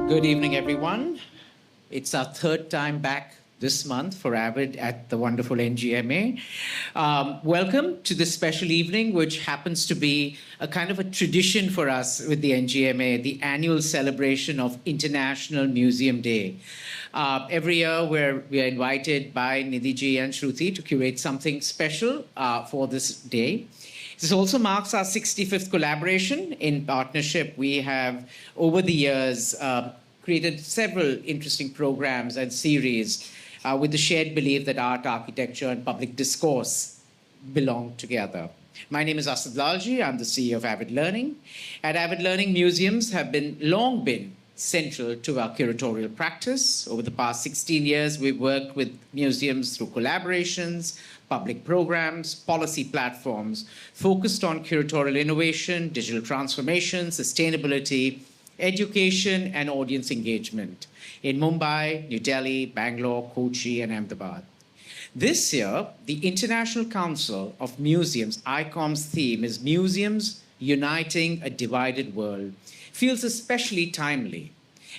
Good evening, everyone. It's our third time back this month for Avid at the wonderful NGMA. Welcome to this special evening, which happens to be a kind of a tradition for us with the NGMA, the annual celebration of International Museum Day. Every year, we are invited by Nidhi and Shruti to curate something special for this day. This also marks our 65th collaboration. In partnership, we have, over the years, created several interesting programs and series with the shared belief that art, architecture, and public discourse belong together. My name is Asad Lalji. I'm the CEO of Avid Learning. At Avid Learning, museums have long been central to our curatorial practice. Over the past 16 years, we've worked with museums through collaborations, public programs, policy platforms focused on curatorial innovation, digital transformation, sustainability, education, and audience engagement in Mumbai, New Delhi, Bangalore, Kochi, and Ahmedabad. This year, the International Council of Museums, ICOM's theme is Museums Uniting a Divided World, feels especially timely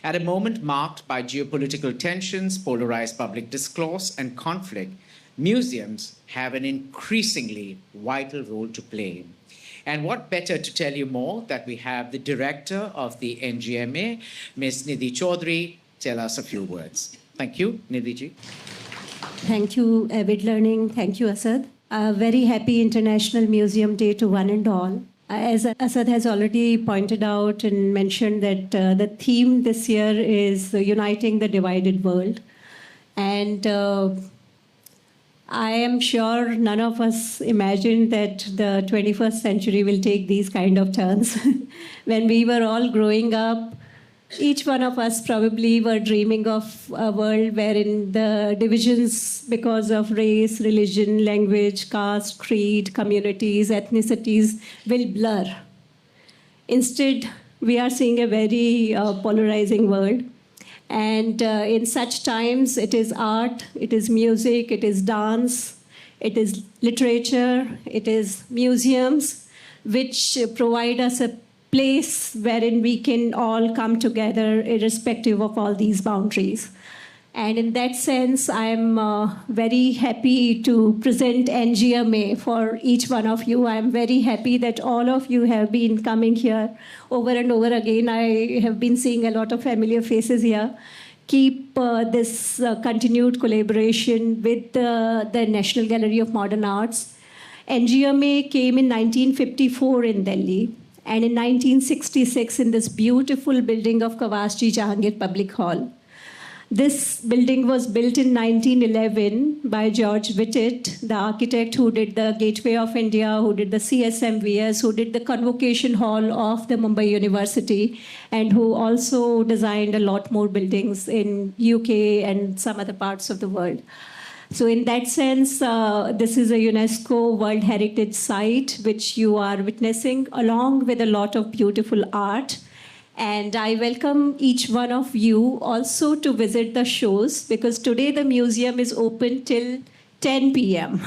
at a moment marked by geopolitical tensions, polarized public discourse, and conflict. Museums have an increasingly vital role to play. And what better to tell you more that we have the director of the NGMA, Ms. Nidhi Chaudhary, tell us a few words. Thank you, Nidhi ji. Thank you, Avid Learning. Thank you, Asad. A very happy International Museum Day to one and all. As Asad has already pointed out and mentioned that the theme this year is Uniting the Divided World. And I am sure none of us imagined that the 21st century will take these kind of turns. When we were all growing up, each one of us probably were dreaming of a world wherein the divisions because of race, religion, language, caste, creed, communities, ethnicities will blur. Instead, we are seeing a very polarizing world. And in such times, it is art, it is music, it is dance, it is literature, it is museums, which provide us a place wherein we can all come together irrespective of all these boundaries. And in that sense, I'm very happy to present NGMA for each one of you. I'm very happy that all of you have been coming here over and over again. I have been seeing a lot of familiar faces here. Keep this continued collaboration with the National Gallery of Modern Arts. NGMA came in 1954 in Delhi. And in 1966 in this beautiful building of Kawasji Jahangir Public Hall. This building was built in 1911 by George Whitted, the architect who did the Gateway of India, who did the CSMVS, who did the Convocation Hall of the Mumbai University, and who also designed a lot more buildings in UK and some other parts of the world. So in that sense, this is a UNESCO World Heritage Site, which you are witnessing, along with a lot of beautiful art. And I welcome each one of you also to visit the shows, because today the museum is open till 10 p.m.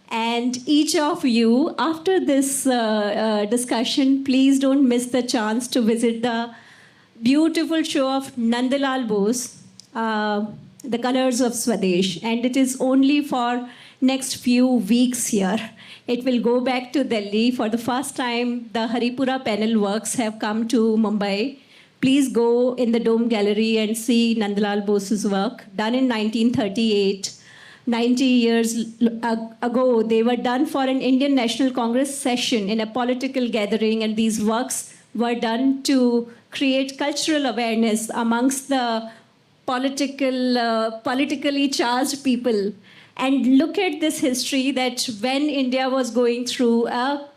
And each of you, after this discussion, please don't miss the chance to visit the beautiful show of Nandalal Bose, The Colors of Swadesh, and it is only for next few weeks here. It will go back to Delhi. For the first time, the Haripura panel works have come to Mumbai. Please go in the Dome Gallery and see Nandalal Bose's work, done in 1938. 90 years ago, they were done for an Indian National Congress session in a political gathering, and these works were done to create cultural awareness amongst the politically charged people. And look at this history that when India was going through a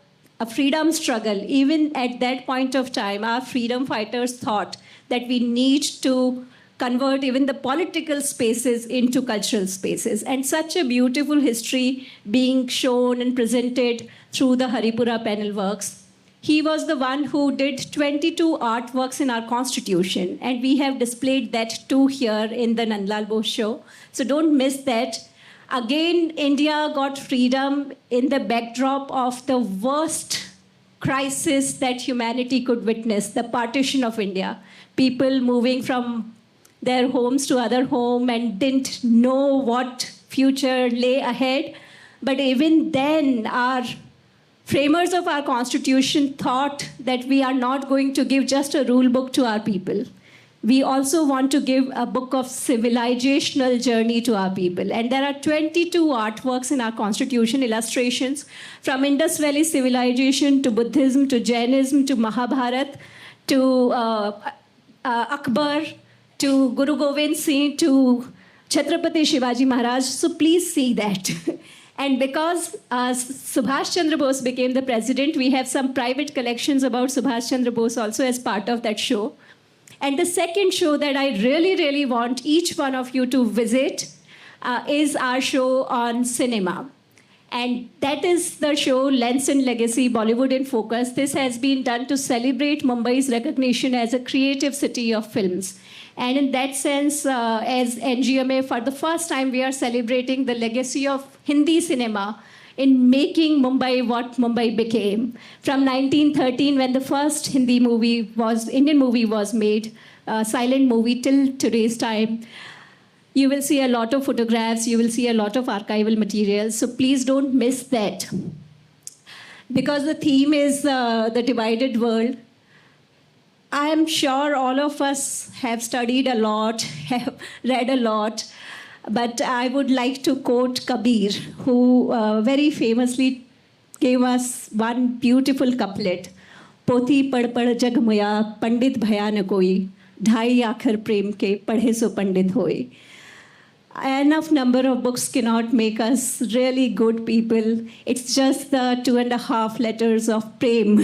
freedom struggle, even at that point of time, our freedom fighters thought that we need to convert even the political spaces into cultural spaces. And such a beautiful history being shown and presented through the Haripura panel works. He was the one who did 22 artworks in our constitution, and we have displayed that too here in the Nandalal Bose show. So don't miss that. Again, India got freedom in the backdrop of the worst crisis that humanity could witness, the partition of India. People moving from their homes to other home and didn't know what future lay ahead. But even then, our framers of our constitution thought that we are not going to give just a rule book to our people. We also want to give a book of civilizational journey to our people. And there are 22 artworks in our constitution, illustrations, from Indus Valley civilization to Buddhism to Jainism to Mahabharat to Akbar to Guru Gobind Singh to Chhatrapati Shivaji Maharaj. So please see that. And because Subhash Chandra Bose became the president, we have some private collections about Subhash Chandra Bose also as part of that show. And the second show that I really, really want each one of you to visit is our show on cinema. And that is the show Lens and Legacy, Bollywood in Focus. This has been done to celebrate Mumbai's recognition as a creative city of films. And in that sense, as NGMA, for the first time, we are celebrating the legacy of Hindi cinema in making Mumbai what Mumbai became. From 1913, when the first Indian movie was made, silent movie, till today's time, you will see a lot of photographs, you will see a lot of archival materials. So please don't miss that. Because the theme is the divided world, I am sure all of us have studied a lot, have read a lot, but I would like to quote Kabir, who very famously gave us one beautiful couplet. Pothi pad pad jag moya, pandit bhaya na koi, dhai aakhir prem ke, padhe so pandit hoy. Enough number of books cannot make us really good people. It's just the 2.5 letters of prem,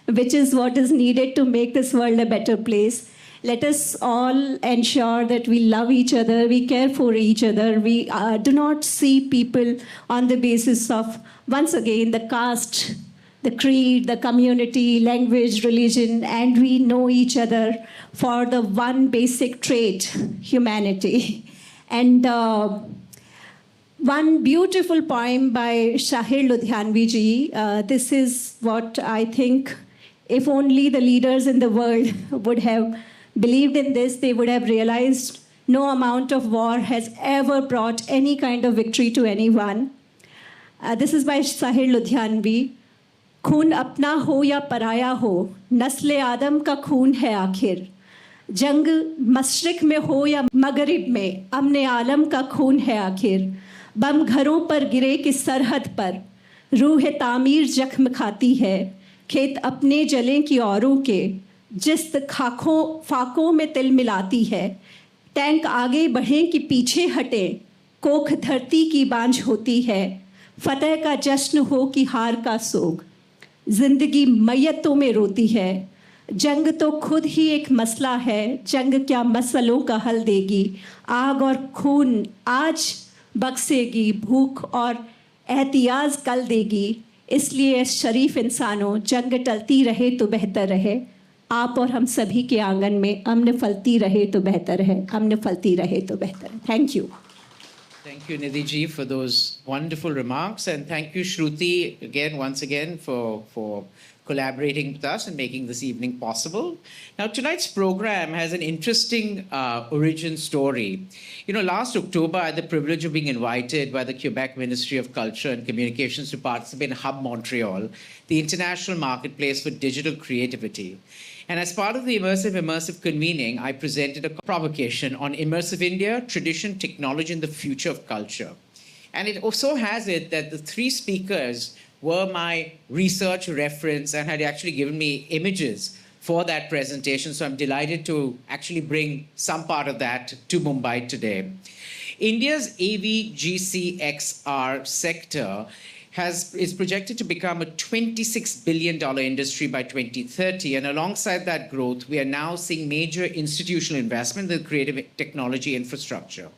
which is what is needed to make this world a better place. Let us all ensure that we love each other, we care for each other, we do not see people on the basis of, once again, the caste, the creed, the community, language, religion, and we know each other for the one basic trait, humanity. And one beautiful poem by Shahir Ludhianvi ji, this is what I think, if only the leaders in the world would have believed in this, they would have realized no amount of war has ever brought any kind of victory to anyone. This is by Shahir Ludhianvi. खून अपना हो या पराया हो, नस्ल आदम का खून है आखिर. जंग मशरिक में हो या मगरिब में, अमन आलम का खून है आखिर. बम घरों पर गिरे कि सरहद पर, रूह तामीर जख्म खाती है. खेत अपने जलें कि औरों के, जिस्त फाकों में तिल मिलाती है. टैंक आगे बढ़ें कि पीछे हटें, कोख धरती की बांझ होती है. फतह का जश्न हो कि हार का सोग, जिंदगी मैयतों में रोती है. जंग तो खुद ही एक मसला है, जंग क्या मसलों का हल देगी. आग और खून आज बक्सेगी, भूख और एहतियाज कल देगी. इसलिए शरीफ इंसानों, जंग टलती रहे तो बेहतर रहे. आप और हम सभी के आंगन में अमन फलती रहे तो बेहतर है, अमन फलती रहे तो बेहतर है. Thank you. Thank you, Nidhi ji, for those wonderful remarks. And thank you, Shruti, once again, for collaborating with us and making this evening possible. Now, tonight's program has an interesting origin story. You know, last October, I had the privilege of being invited by the Quebec Ministry of Culture and Communications to participate in Hub Montreal, the international marketplace for digital creativity. And as part of the immersive convening, I presented a provocation on immersive India, tradition, technology, and the future of culture. And it also has it that the three speakers were my research reference and had actually given me images for that presentation. So I'm delighted to actually bring some part of that to Mumbai today. India's AVGCXR sector is projected to become a $26 billion industry by 2030. And alongside that growth, we are now seeing major institutional investment in the creative technology infrastructure.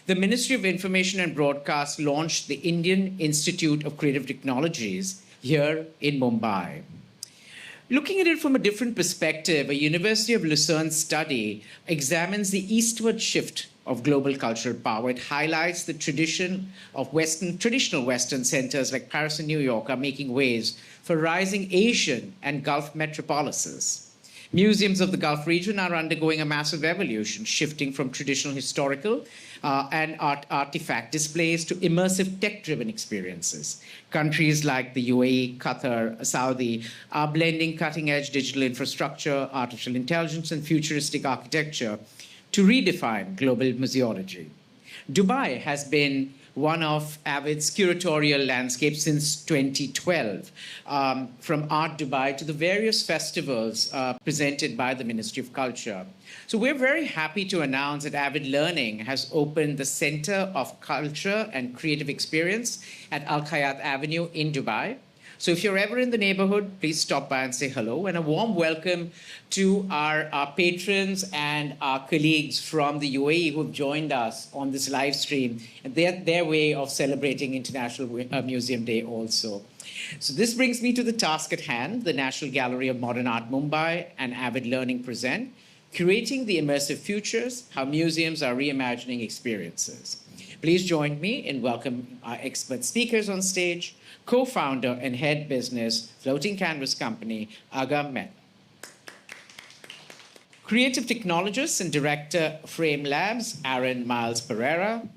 The Ministry of Information and Broadcast launched the Indian Institute of Creative Technologies here in Mumbai. Looking at it from a different perspective, a University of Lucerne study examines the eastward shift of global cultural power. It highlights the tradition of traditional Western centers like Paris and New York are making ways for rising Asian and Gulf metropolises. Museums of the Gulf region are undergoing a massive evolution, shifting from traditional historical and artifact displays to immersive tech-driven experiences. Countries like the UAE, Qatar, Saudi are blending cutting-edge digital infrastructure, artificial intelligence, and futuristic architecture to redefine global museology. Dubai has been one of Avid's curatorial landscapes since 2012, from Art Dubai to the various festivals presented by the Ministry of Culture. So we're very happy to announce that Avid Learning has opened the Center of Culture and Creative Experience at Al Khayat Avenue in Dubai. So if you're ever in the neighborhood, please stop by and say hello. And a warm welcome to our patrons and our colleagues from the UAE who have joined us on this live stream, and their way of celebrating International Museum Day also. So this brings me to the task at hand. The National Gallery of Modern Art Mumbai and Avid Learning present Curating the Immersive Futures, How Museums Are Reimagining Experiences. Please join me in welcoming our expert speakers on stage, co-founder and head business, Floating Canvas Company, Agam Mehta. Creative technologist and director, Frame Labs, Aaron Miles Pereira.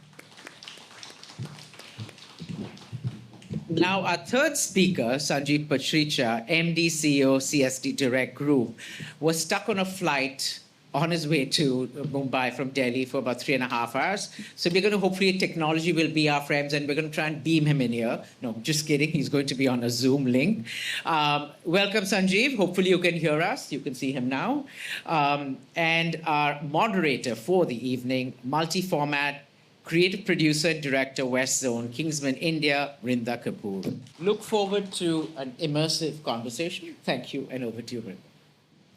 Now, our third speaker, Sanjeev Pachricha, MD, CEO, CSD Direct Group, was stuck on a flight on his way to Mumbai from Delhi for about 3.5 hours. So we're going to, hopefully technology will be our friends and we're going to try and beam him in here. No, just kidding. He's going to be on a Zoom link. Welcome, Sanjeev. Hopefully you can hear us. You can see him now. And our moderator for the evening, multi-format creative producer and director, West Zone, Kingsman, India, Rinda Kapoor. Look forward to an immersive conversation. Thank you, and over to you, Rinda.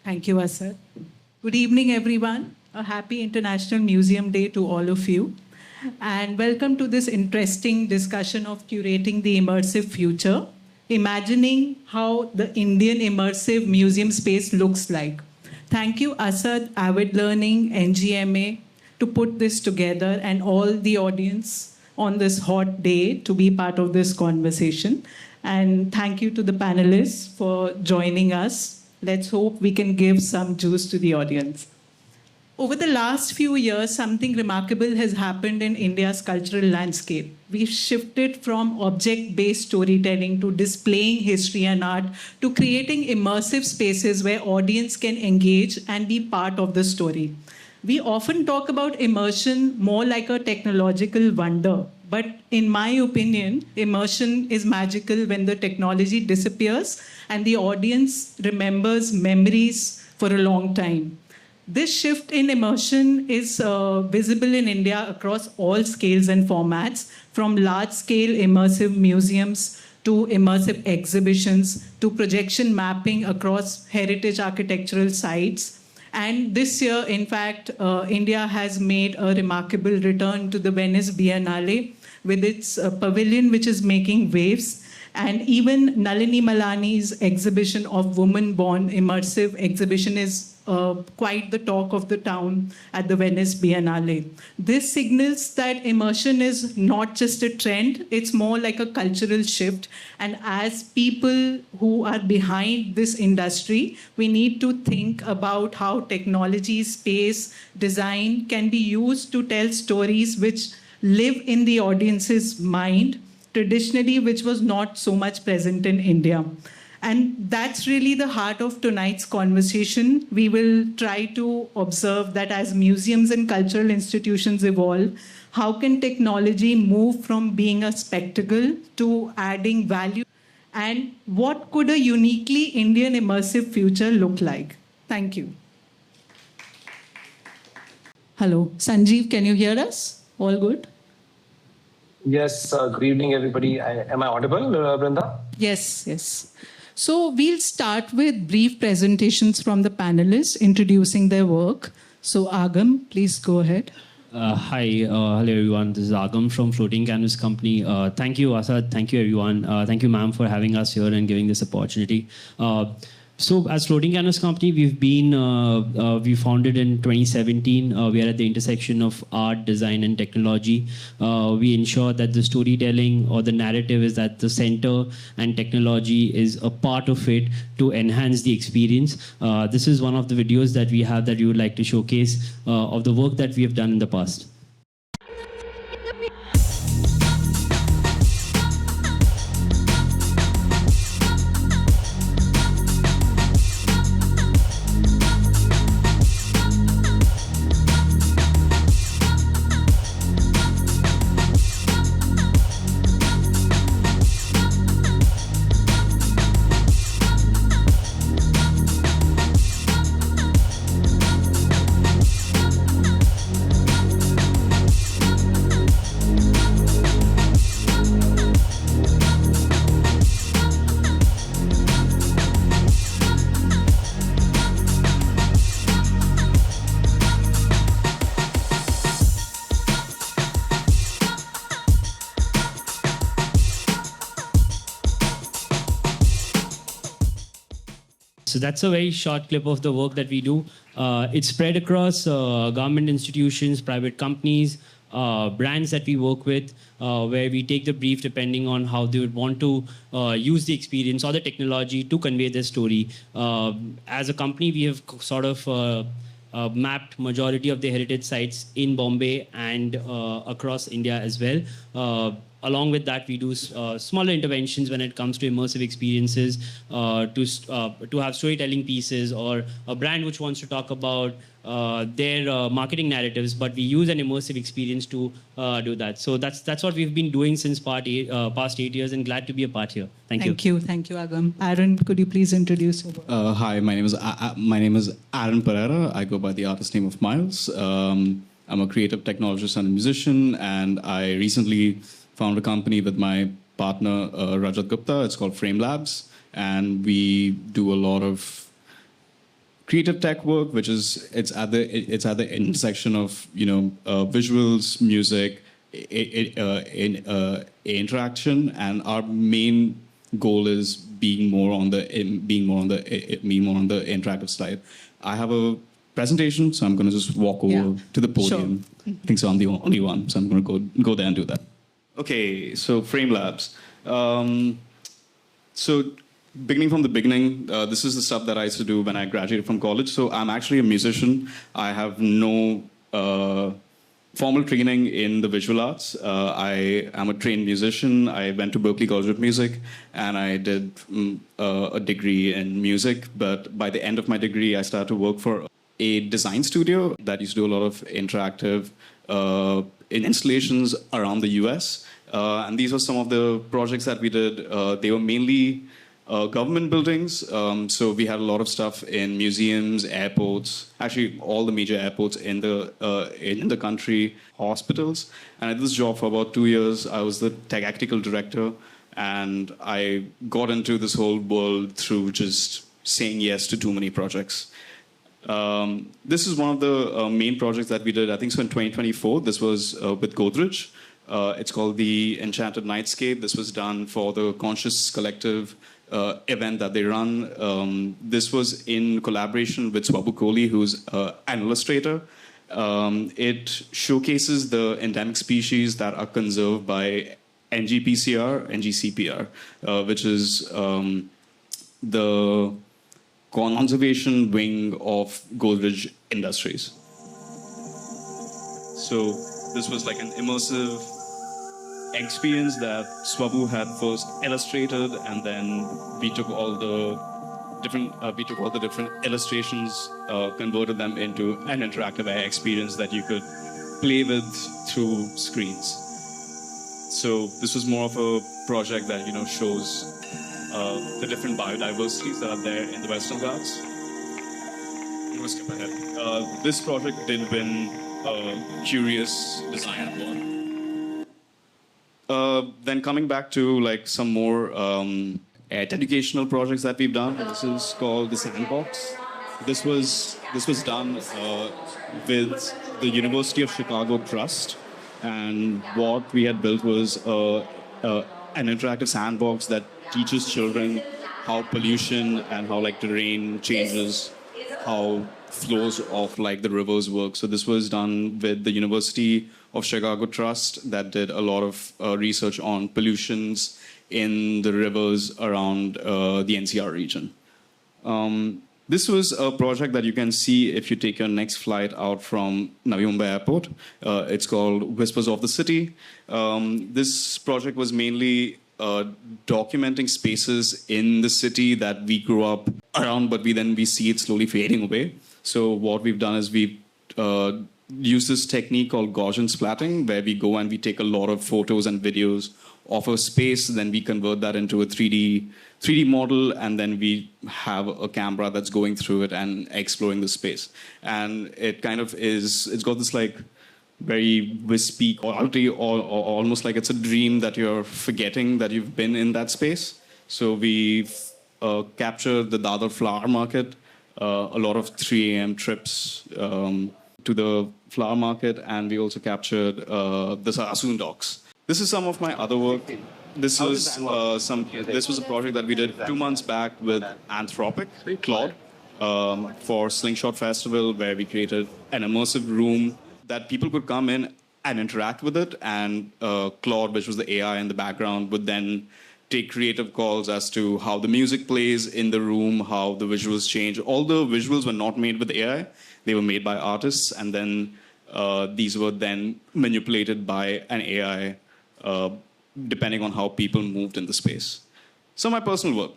Thank you, Asad. Good evening, everyone. A happy International Museum Day to all of you. And welcome to this interesting discussion of curating the immersive future, imagining how the Indian immersive museum space looks like. Thank you, Asad, Avid Learning, NGMA, to put this together and all the audience on this hot day to be part of this conversation. And thank you to the panelists for joining us. Let's hope we can give some juice to the audience. Over the last few years, something remarkable has happened in India's cultural landscape. We've shifted from object-based storytelling to displaying history and art to creating immersive spaces where audience can engage and be part of the story. We often talk about immersion more like a technological wonder. But in my opinion, immersion is magical when the technology disappears and the audience remembers memories for a long time. This shift in immersion is visible in India across all scales and formats, from large-scale immersive museums to immersive exhibitions to projection mapping across heritage architectural sites. And this year, in fact, India has made a remarkable return to the Venice Biennale with its pavilion, which is making waves. And even Nalini Malani's exhibition of woman-born immersive exhibition is quite the talk of the town at the Venice Biennale. This signals that immersion is not just a trend, it's more like a cultural shift. And as people who are behind this industry, we need to think about how technology, space, design can be used to tell stories which live in the audience's mind, traditionally, which was not so much present in India. And that's really the heart of tonight's conversation. We will try to observe that as museums and cultural institutions evolve, how can technology move from being a spectacle to adding value? And what could a uniquely Indian immersive future look like? Thank you. Hello, Sanjeev, can you hear us? All good? Yes, good evening, everybody. Am I audible, Brinda? Yes, yes. So we'll start with brief presentations from the panelists introducing their work. So Agam, please go ahead. Hi, hello everyone. This is Agam from Floating Canvas Company. Thank you, Asad. Thank you, everyone. Thank you, ma'am, for having us here and giving this opportunity. So, as Floating Canvas Company, we founded in 2017. We are at the intersection of art, design, and technology. We ensure that the storytelling or the narrative is at the center, and technology is a part of it to enhance the experience. This is one of the videos that we have that we would like to showcase of the work that we have done in the past. So that's a very short clip of the work that we do. It's spread across government institutions, private companies, brands that we work with, where we take the brief depending on how they would want to use the experience or the technology to convey their story. As a company, we have sort of mapped majority of the heritage sites in Bombay and across India as well. Along with that, we do smaller interventions when it comes to immersive experiences, to have storytelling pieces or a brand which wants to talk about their marketing narratives, but we use an immersive experience to do that. So that's what we've been doing since past 8 years, and glad to be a part here. Thank you. Thank you, Agam. Aaron, could you please introduce your work? Hi, my name is Aaron Pereira. I go by the artist name of Miles. I'm a creative technologist and a musician, and I recently found a company with my partner Rajat Gupta. It's called Frame Labs, and we do a lot of creative tech work, which is it's at the intersection of visuals, music, interaction, and our main goal is being more on the interactive side. I have a presentation, so I'm going to just walk over to the podium. Sure. I think so I'm the only one, so I'm going to go there and do that. Okay, so Frame Labs. So beginning from the beginning, this is the stuff that I used to do when I graduated from college. So I'm actually a musician. I have no formal training in the visual arts. I am a trained musician. I went to Berklee College of Music, and I did a degree in music. But by the end of my degree, I started to work for a design studio that used to do a lot of interactive installations around the US. And these were some of the projects that we did. They were mainly government buildings. So we had a lot of stuff in museums, airports, actually all the major airports in the country, hospitals. And I did this job for about 2 years. I was the technical director, and I got into this whole world through just saying yes to too many projects. This is one of the main projects that we did, I think so in 2024. This was with Godrej. It's called the Enchanted Nightscape. This was done for the Conscious Collective event that they run. This was in collaboration with Swabu Kohli, who's an illustrator. It showcases the endemic species that are conserved by NGCPR, which is the conservation wing of Godrej Industries. So this was like an immersive experience that Swabu had first illustrated, and then we took all the different illustrations, converted them into an interactive experience that you could play with through screens. So this was more of a project that shows the different biodiversities that are there in the Western Ghats. I'm going to skip ahead. This project did win a Curious Design Award. Then coming back to like some more educational projects that we've done. This is called the Sandbox. This was done with the University of Chicago Trust, and what we had built was an interactive sandbox that teaches children how pollution and how like terrain changes, how flows of like the rivers work. So this was done with the University of Chicago Trust that did a lot of research on pollutions in the rivers around the NCR region. This was a project that you can see if you take your next flight out from Navi Mumbai Airport. It's called Whispers of the City. This project was mainly documenting spaces in the city that we grew up around, but we see it slowly fading away. So what we've done is we've used this technique called Gaussian splatting, where we go and we take a lot of photos and videos of a space, then we convert that into a 3D model, and then we have a camera that's going through it and exploring the space. And it kind of it's got this like very wispy quality, or almost like it's a dream that you're forgetting that you've been in that space. So we've captured the Dadar flower market, a lot of 3 a.m. trips to the flower market, and we also captured the Sarasoon docks. This is some of my other work. This was a project that we did 2 months back with Anthropic, Claude, for Slingshot Festival, where we created an immersive room that people could come in and interact with it. And Claude, which was the AI in the background, would then take creative calls as to how the music plays in the room, how the visuals change. All the visuals were not made with AI. They were made by artists, and then these were then manipulated by an AI depending on how people moved in the space. So my personal work.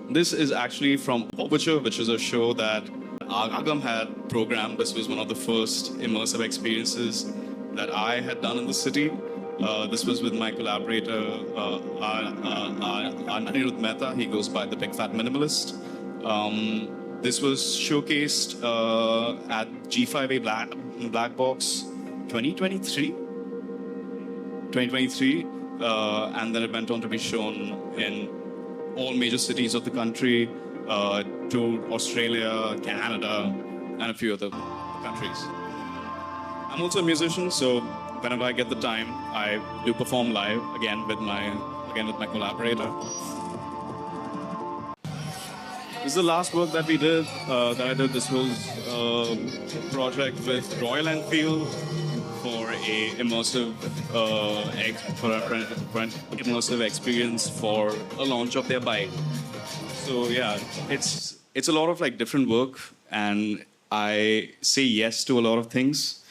This is actually from Overture, which is a show that Agam had programmed. This was one of the first immersive experiences that I had done in the city. This was with my collaborator, Anirudh Mehta. He goes by the Big Fat Minimalist. This was showcased at G5A Black Box 2023. And then it went on to be shown in all major cities of the country, to Australia, Canada, and a few other countries. I'm also a musician, so whenever I get the time, I do perform live again with my collaborator. This is the last work that we did. This was a project with Royal Enfield for a immersive experience for a launch of their bike. So yeah, it's a lot of like different work, and I say yes to a lot of things,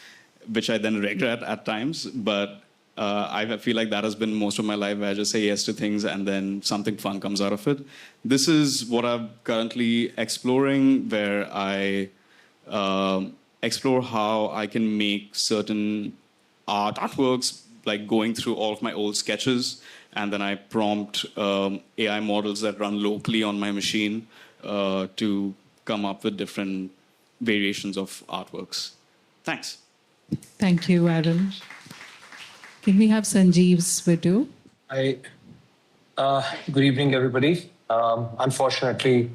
which I then regret at times. But I feel like that has been most of my life, where I just say yes to things and then something fun comes out of it. This is what I'm currently exploring, where I explore how I can make certain artworks, like going through all of my old sketches, and then I prompt AI models that run locally on my machine to come up with different variations of artworks. Thanks. Thank you, Aaron. Can we have Sanjeev's video? Good evening, everybody. Unfortunately,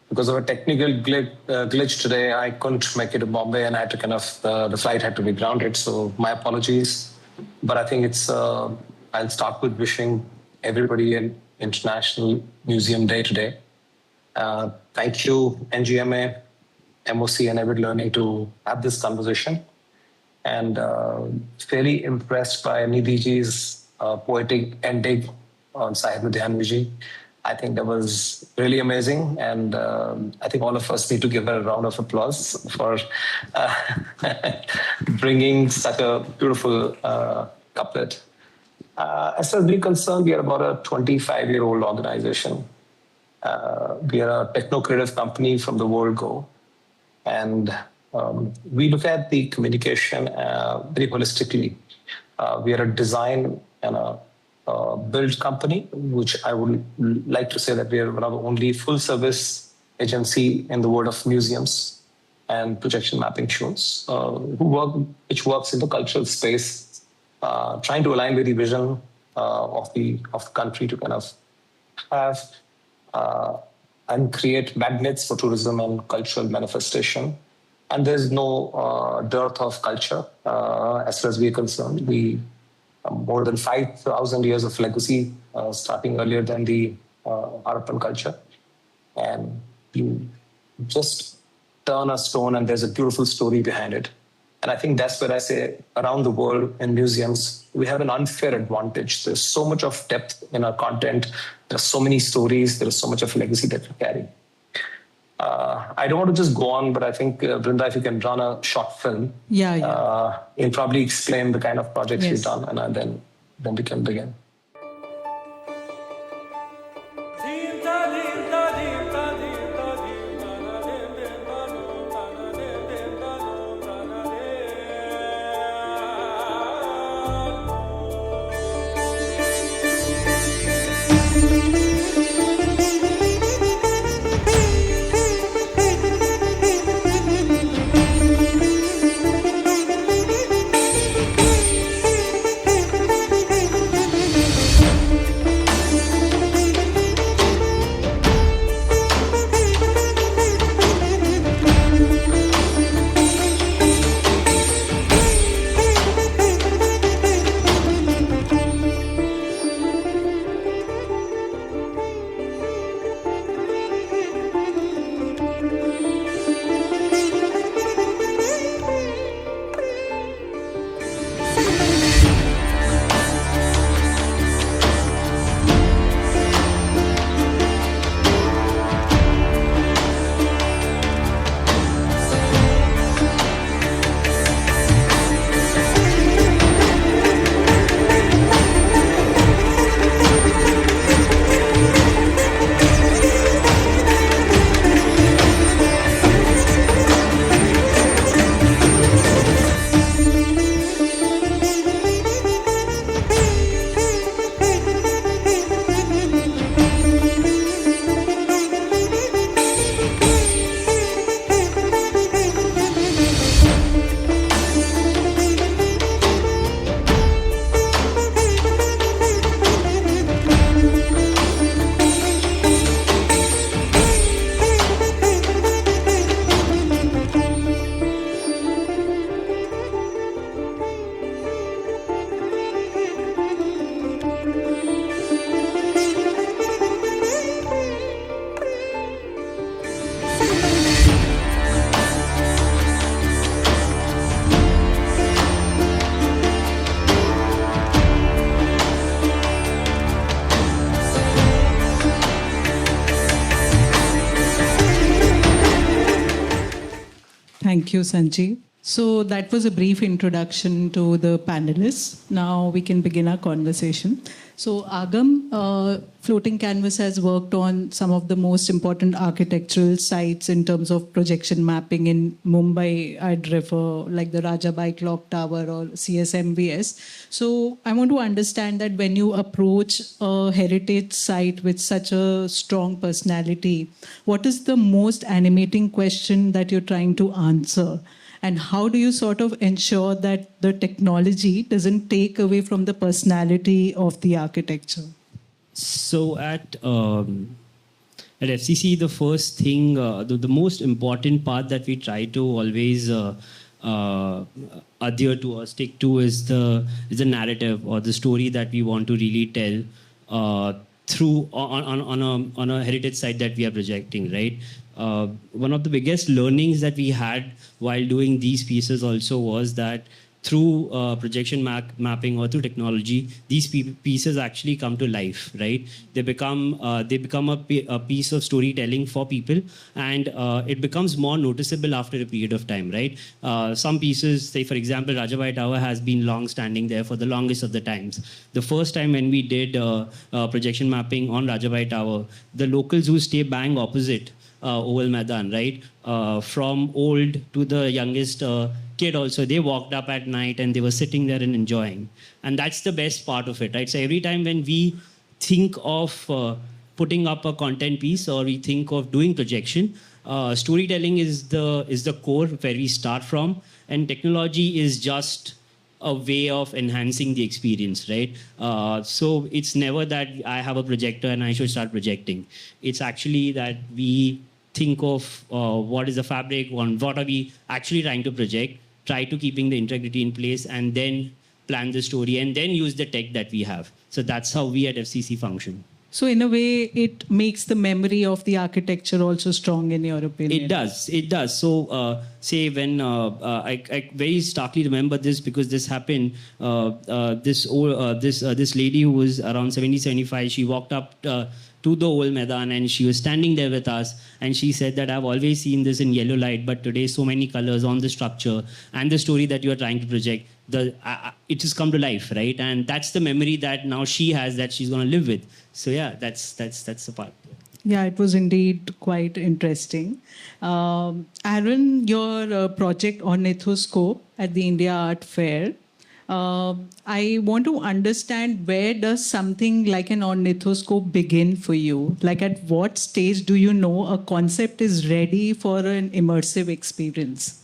because of a technical glitch today, I couldn't make it to Bombay, and I had to the flight had to be grounded. So my apologies. But I think I'll start with wishing everybody an International Museum Day today. Thank you, NGMA, MOC, and Avid Learning to have this conversation. And fairly impressed by Nidhiji's poetic ending on Sahib Ludhianviji. I think that was really amazing, and I think all of us need to give her a round of applause for bringing such a beautiful couplet. As far as we're concerned, we are about a 25-year-old organization. We are a techno-creative company from the word go, and we look at the communication very holistically. We are a design and a build company, which I would like to say that we are one of the only full-service agency in the world of museums and projection mapping shows, which works in the cultural space, trying to align with the vision of the country to kind of have and create magnets for tourism and cultural manifestation. And there's no dearth of culture as far as we're concerned. We more than 5,000 years of legacy, starting earlier than the Harappan culture. And you just turn a stone and there's a beautiful story behind it. And I think that's where I say around the world in museums, we have an unfair advantage. There's so much of depth in our content. There's so many stories. There is so much of legacy that we carry. I don't want to just go on, but I think, Brinda, if you can run a short film, you'll probably explain the kind of projects we've done, and then we can begin. Thank you, Sanjeev. So that was a brief introduction to the panelists. Now we can begin our conversation. So Agam, Floating Canvas has worked on some of the most important architectural sites in terms of projection mapping in Mumbai. I'd refer like the Rajabai Clock Tower or CSMVS. So I want to understand that when you approach a heritage site with such a strong personality, what is the most animating question that you're trying to answer? And how do you sort of ensure that the technology doesn't take away from the personality of the architecture? So at FCC, the first thing, the most important part that we try to always adhere to or stick to is the narrative or the story that we want to really tell through on a heritage site that we are projecting, right? One of the biggest learnings that we had while doing these pieces also was that through projection mapping or through technology, these pieces actually come to life, right? They become a piece of storytelling for people, and it becomes more noticeable after a period of time, right? Some pieces, say for example, Rajabai Tower has been long standing there for the longest of the times. The first time when we did projection mapping on Rajabai Tower, the locals who stay bang opposite Oval Maidan, right? From old to the youngest kid also, they walked up at night and they were sitting there and enjoying. And that's the best part of it, right? So every time when we think of putting up a content piece or we think of doing projection, storytelling is the core where we start from, and technology is just a way of enhancing the experience, right? So it's never that I have a projector and I should start projecting. It's actually that we think of what is the fabric, what are we actually trying to project, try to keeping the integrity in place, and then plan the story and then use the tech that we have. So that's how we at FCC function. So in a way, it makes the memory of the architecture also strong, in your opinion. It does. It does. So, say when I very starkly remember this because this happened. This lady who was around 70, 75, she walked up to the old Maidan and she was standing there with us. And she said that I've always seen this in yellow light, but today so many colors on the structure and the story that you are trying to project. It has come to life, right? And that's the memory that now she has that she's going to live with. So yeah, that's the part. Yeah, it was indeed quite interesting. Aaron, your project Ornithoscope at the India Art Fair, I want to understand, where does something like an ornithoscope begin for you? Like, at what stage do you know a concept is ready for an immersive experience?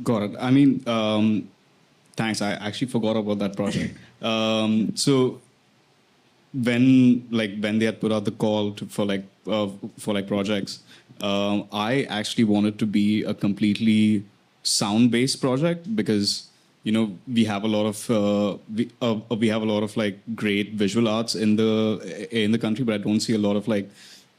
Got it. I mean, thanks. I actually forgot about that project. So when they had put out the call for projects, I actually wanted to be a completely sound-based project because we have a lot of great visual arts in the country, but I don't see a lot of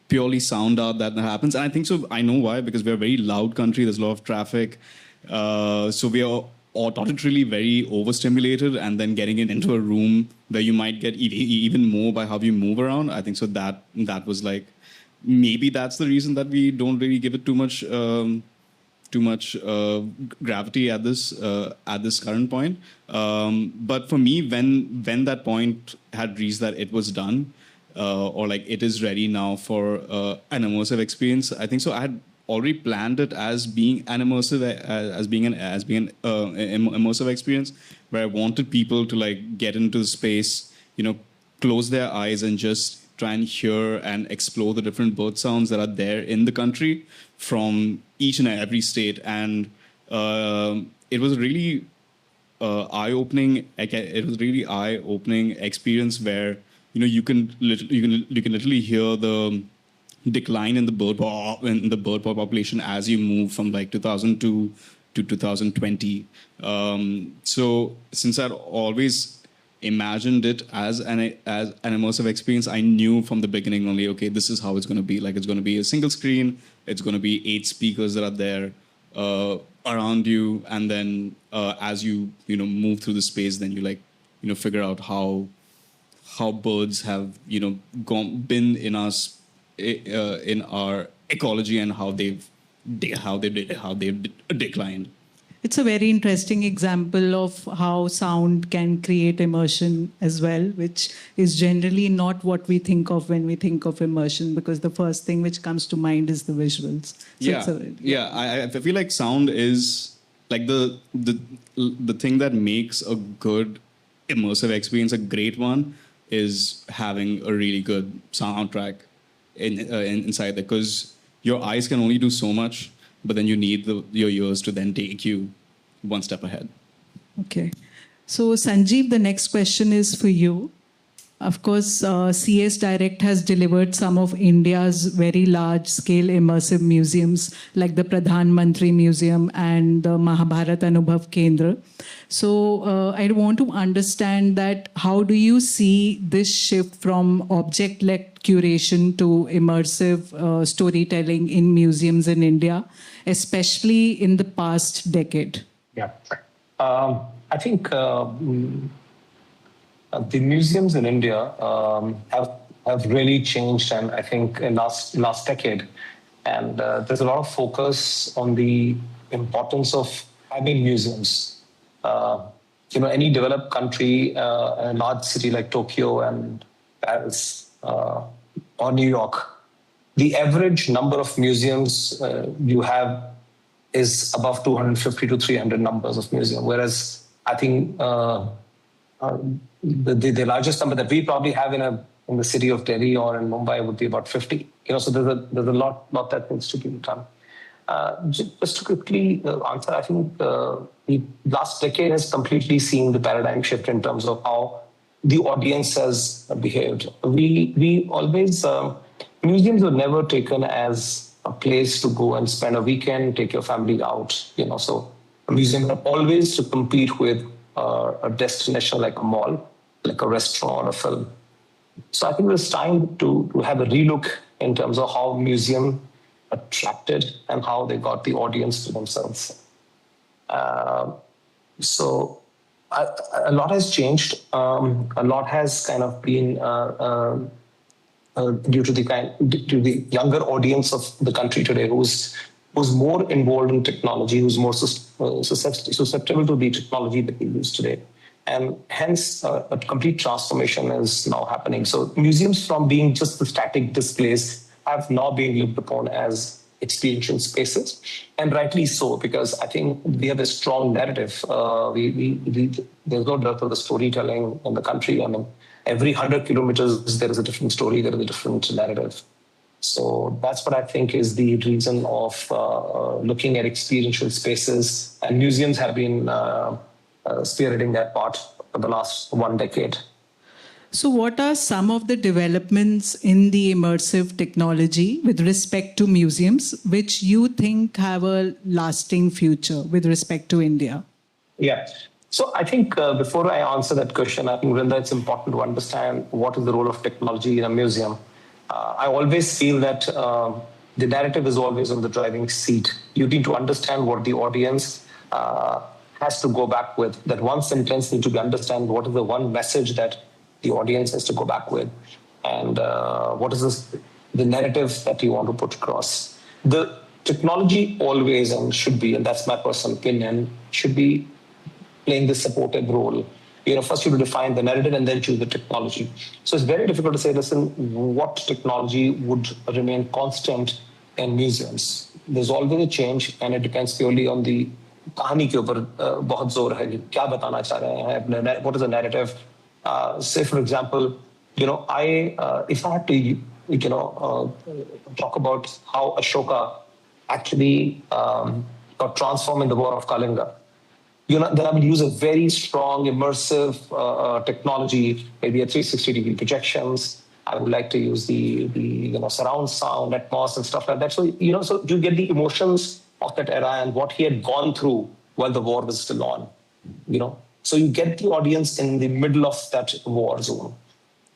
purely sound art that happens. And I think so. I know why, because we're a very loud country. There's a lot of traffic, so we are auditorily very overstimulated, and then getting it into a room where you might get even more by how you move around. I think so that was maybe that's the reason that we don't really give it too much gravity at this current point. But for me, when that point had reached that it was done, or it is ready now for an immersive experience, I think so I had already planned it as being an immersive immersive experience, where I wanted people to get into the space, close their eyes and just try and hear and explore the different bird sounds that are there in the country from each and every state. And it was really eye-opening. It was really eye-opening experience where you can literally hear the decline in the bird population as you move from 2002 to 2020. So since I'd always imagined it as an immersive experience, I knew from the beginning only, okay, this is how it's going to be. It's going to be a single screen. It's going to be 8 speakers that are there around you, and then as you move through the space, then you figure out how birds have been in us in our ecology, and how they've declined. It's a very interesting example of how sound can create immersion as well, which is generally not what we think of when we think of immersion, because the first thing which comes to mind is the visuals. So I feel like sound is the thing that makes a good immersive experience a great one, is having a really good soundtrack inside there, because your eyes can only do so much, but then you need your ears to then take you one step ahead. Okay. So Sanjeev, the next question is for you. Of course, CS Direct has delivered some of India's very large-scale immersive museums, like the Pradhan Mantri Museum and the Mahabharat Anubhav Kendra. So I want to understand that how do you see this shift from object-led curation to immersive storytelling in museums in India, especially in the past decade? Yeah. I think the museums in India have really changed, and I think in last decade, and there's a lot of focus on the importance of having museums. Any developed country, a large city like Tokyo and Paris or New York, the average number of museums you have is above 250 to 300 numbers of museums, whereas I think the largest number that we probably have in the city of Delhi or in Mumbai would be about 50. So there's a lot that needs to be done. Just to quickly answer, I think the last decade has completely seen the paradigm shift in terms of how the audience has behaved. We always museums were never taken as a place to go and spend a weekend, take your family out. So a museum are always to compete with a destination like a mall, like a restaurant, a film. So I think it's time to have a relook in terms of how museum attracted and how they got the audience to themselves. So a lot has changed. A lot has kind of been due to the younger audience of the country today, who's more involved in technology, who's more susceptible to the technology that we use today. And hence, a complete transformation is now happening. So museums, from being just the static displays, have now been looked upon as experiential spaces, and rightly so, because I think we have a strong narrative. There's no dearth of the storytelling in the country. I mean, every 100 kilometers, there is a different story, there is a different narrative. So that's what I think is the reason of looking at experiential spaces, and museums have been spearheading that part for the last 1 decade. So, what are some of the developments in the immersive technology with respect to museums, which you think have a lasting future with respect to India? Yeah. So I think before I answer that question, I think, Vrinda, it's important to understand what is the role of technology in a museum. I always feel that the narrative is always on the driving seat. You need to understand what the audience has to go back with. That one sentence needs to be understand what is the one message that the audience has to go back with, and what is the narrative that you want to put across. The technology always and should be, and that's my personal opinion, should be playing this supportive role. First you have to define the narrative and then choose the technology. So it's very difficult to say, listen, what technology would remain constant in museums. There's always a change, and it depends purely on the कहानी के ऊपर बहुत जोर है, क्या बताना चाह रहे हैं, what is the narrative. Say for example, if I had to talk about how Ashoka actually got transformed in the War of Kalinga, then I would use a very strong immersive technology, maybe a 360-degree projections. I would like to use the surround sound, atmos, and stuff like that. So so you get the emotions of that era and what he had gone through while the war was still on. So you get the audience in the middle of that war zone.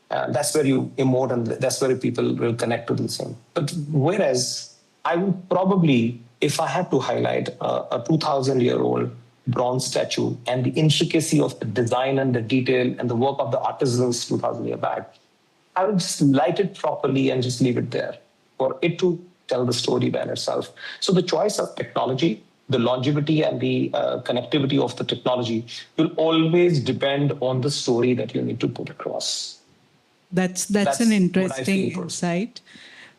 That's where you emote, and that's where people will connect to the same. But whereas I would probably, if I had to highlight a 2,000-year-old bronze statue and the intricacy of the design and the detail and the work of the artisans 2,000 years back, I would just light it properly and just leave it there for it to tell the story by itself. So the choice of technology, the longevity and the connectivity of the technology will always depend on the story that you need to put across. That's an interesting insight.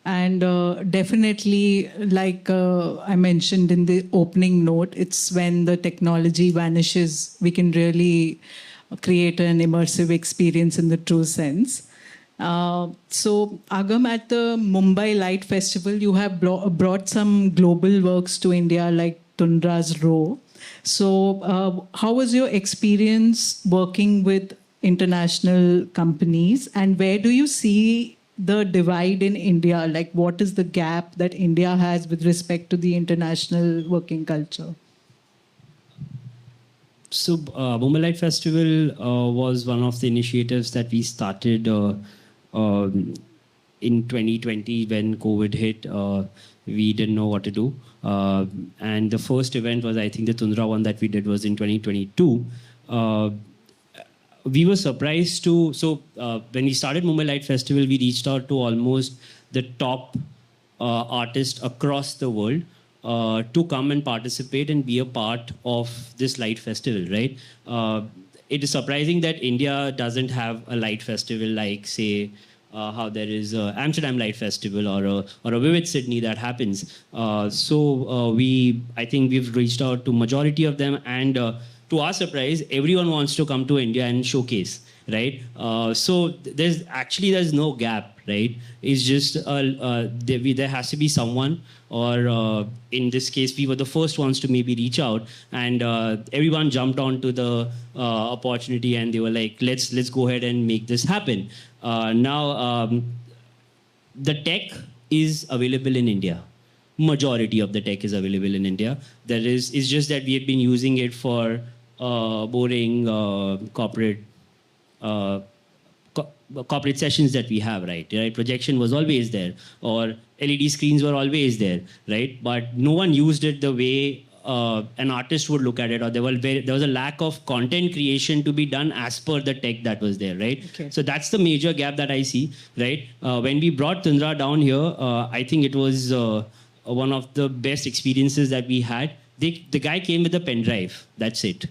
And definitely, like I mentioned in the opening note, it's when the technology vanishes, we can really create an immersive experience in the true sense. So, Agam, at the Mumbai Light Festival, you have brought some global works to India, like Tundra's Row. So, how was your experience working with international companies, and where do you see the divide in India? Like, what is the gap that India has with respect to the international working culture? So, Mumbai Light Festival was one of the initiatives that we started in 2020 when COVID hit. We didn't know what to do. And the first event was, I think, the Tundra one that we did was in 2022. We were surprised to, when we started Mumbai Light Festival, we reached out to almost the top artists across the world to come and participate and be a part of this light festival, right? It is surprising that India doesn't have a light festival like, say, how there is a Amsterdam Light Festival or a Vivid Sydney that happens. I think we've reached out to majority of them, and to our surprise, everyone wants to come to India and showcase, right? So there's no gap, right? It's just there has to be someone, or in this case, we were the first ones to maybe reach out, and everyone jumped onto the opportunity, and they were like, let's go ahead and make this happen. Now, the tech is available in India. Majority of the tech is available in India. It's just that we have been using it for boring corporate corporate sessions that we have, right? Projection was always there, or LED screens were always there, right? But no one used it the way an artist would look at it, or there was a lack of content creation to be done as per the tech that was there, right? Okay. So that's the major gap that I see, right? When we brought Tundra down here, I think it was one of the best experiences that we had. The guy came with a pen drive. That's it.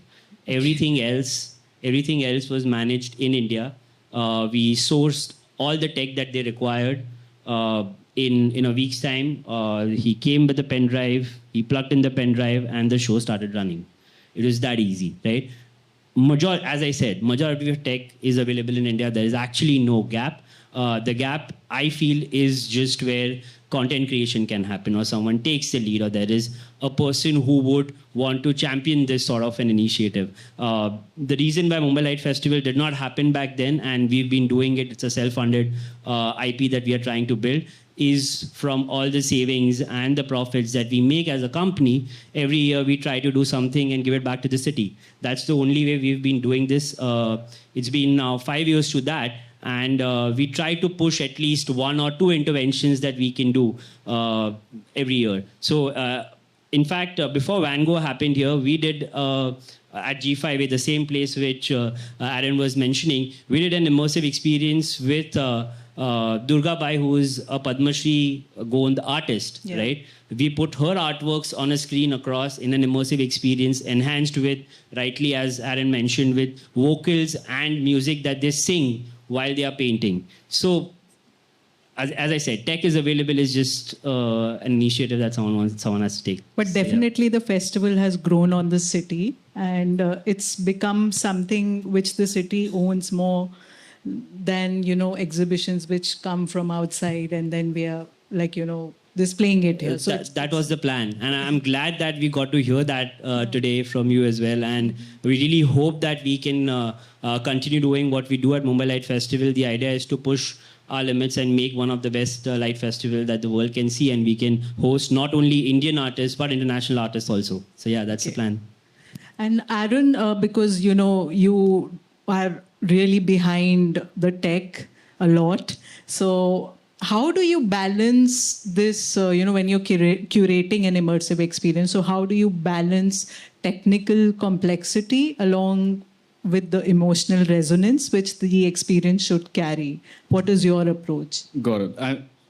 Everything else was managed in India. We sourced all the tech that they required. In a week's time, he came with a pen drive. He plugged in the pen drive, and the show started running. It was that easy, right? As I said, majority of tech is available in India. There is actually no gap. The gap, I feel, is just where content creation can happen, or someone takes the lead, or there is a person who would want to champion this sort of an initiative. The reason why Mumbai Light Festival did not happen back then, and we've been doing it, it's a self-funded IP that we are trying to build, is from all the savings and the profits that we make as a company. Every year we try to do something and give it back to the city. That's the only way we've been doing this. It's been now 5 years to that. And we try to push at least 1 or 2 interventions that we can do every year. So, in fact, before Van Gogh happened here, we did at G5A, the same place which Aaron was mentioning, we did an immersive experience with Durga Bai, who is a Padma Shri Gond artist, right? We put her artworks on a screen across in an immersive experience, enhanced with, rightly as Aaron mentioned, with vocals and music that they sing while they are painting. So, as I said, tech is available. Is just an initiative that someone has to take. But definitely the festival has grown on the city, and it's become something which the city owns more than, exhibitions which come from outside, and then we are displaying it here. So that was the plan, and I'm glad that we got to hear that today from you as well. And we really hope that we can continue doing what we do at Mumbai Light Festival. The idea is to push our limits and make one of the best light festival that the world can see, and we can host not only Indian artists but international artists also. So yeah, that's the plan. And Aaron, because you are really behind the tech a lot, so how do you balance this, when you're curating an immersive experience? So how do you balance technical complexity along with the emotional resonance which the experience should carry? What is your approach? Got it.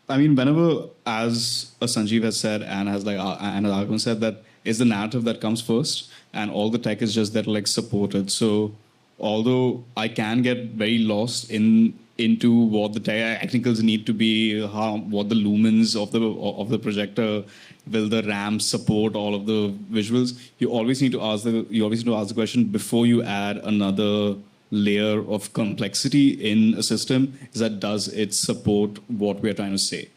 I mean, whenever, as Sanjeev has said, and as and Argun said, that is the narrative that comes first, and all the tech is just there to support it. So although I can get very lost into what the technicals need to be, what the lumens of the projector, will the RAM support all of the visuals? You always need to ask the question before you add another layer of complexity in a system. Is that, does it support what we are trying to say?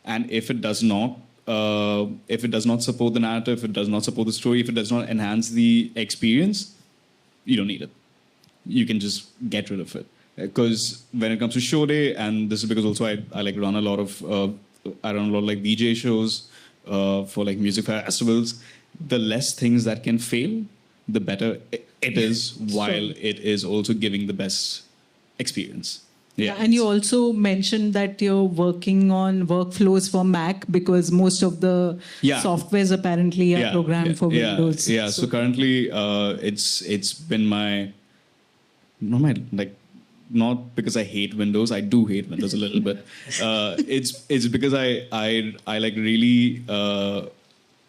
And if it does not support the narrative, if it does not support the story, if it does not enhance the experience, you don't need it. You can just get rid of it. Because when it comes to show day, and this is because also I run a lot of DJ shows for music festivals, the less things that can fail, the better it is, while it is also giving the best experience. Yeah. And you also mentioned that you're working on workflows for Mac, because most of the softwares apparently are programmed for Windows. Yeah. So currently, it's been not because I hate Windows. I do hate Windows a little bit. It's because I really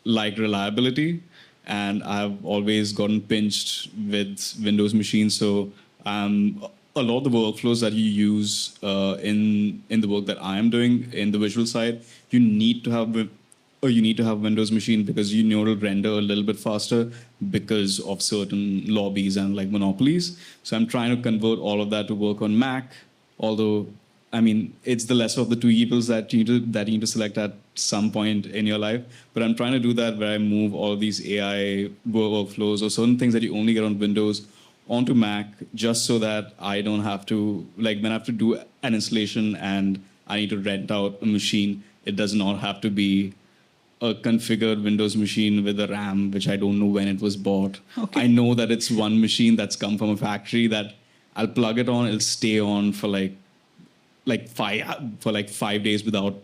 like reliability, and I've always gotten pinched with Windows machines. So a lot of the workflows that you use in the work that I am doing in the visual side, you need to have Windows machine, because it'll render a little bit faster because of certain lobbies and monopolies. So I'm trying to convert all of that to work on Mac. Although, I mean, it's the lesser of the two evils that you need to select at some point in your life. But I'm trying to do that where I move all these AI workflows or certain things that you only get on Windows onto Mac, just so that I don't have to, when I have to do an installation and I need to rent out a machine, it does not have to be a configured Windows machine with a RAM, which I don't know when it was bought. Okay. I know that it's one machine that's come from a factory that I'll plug it on, it'll stay on for like 5 days without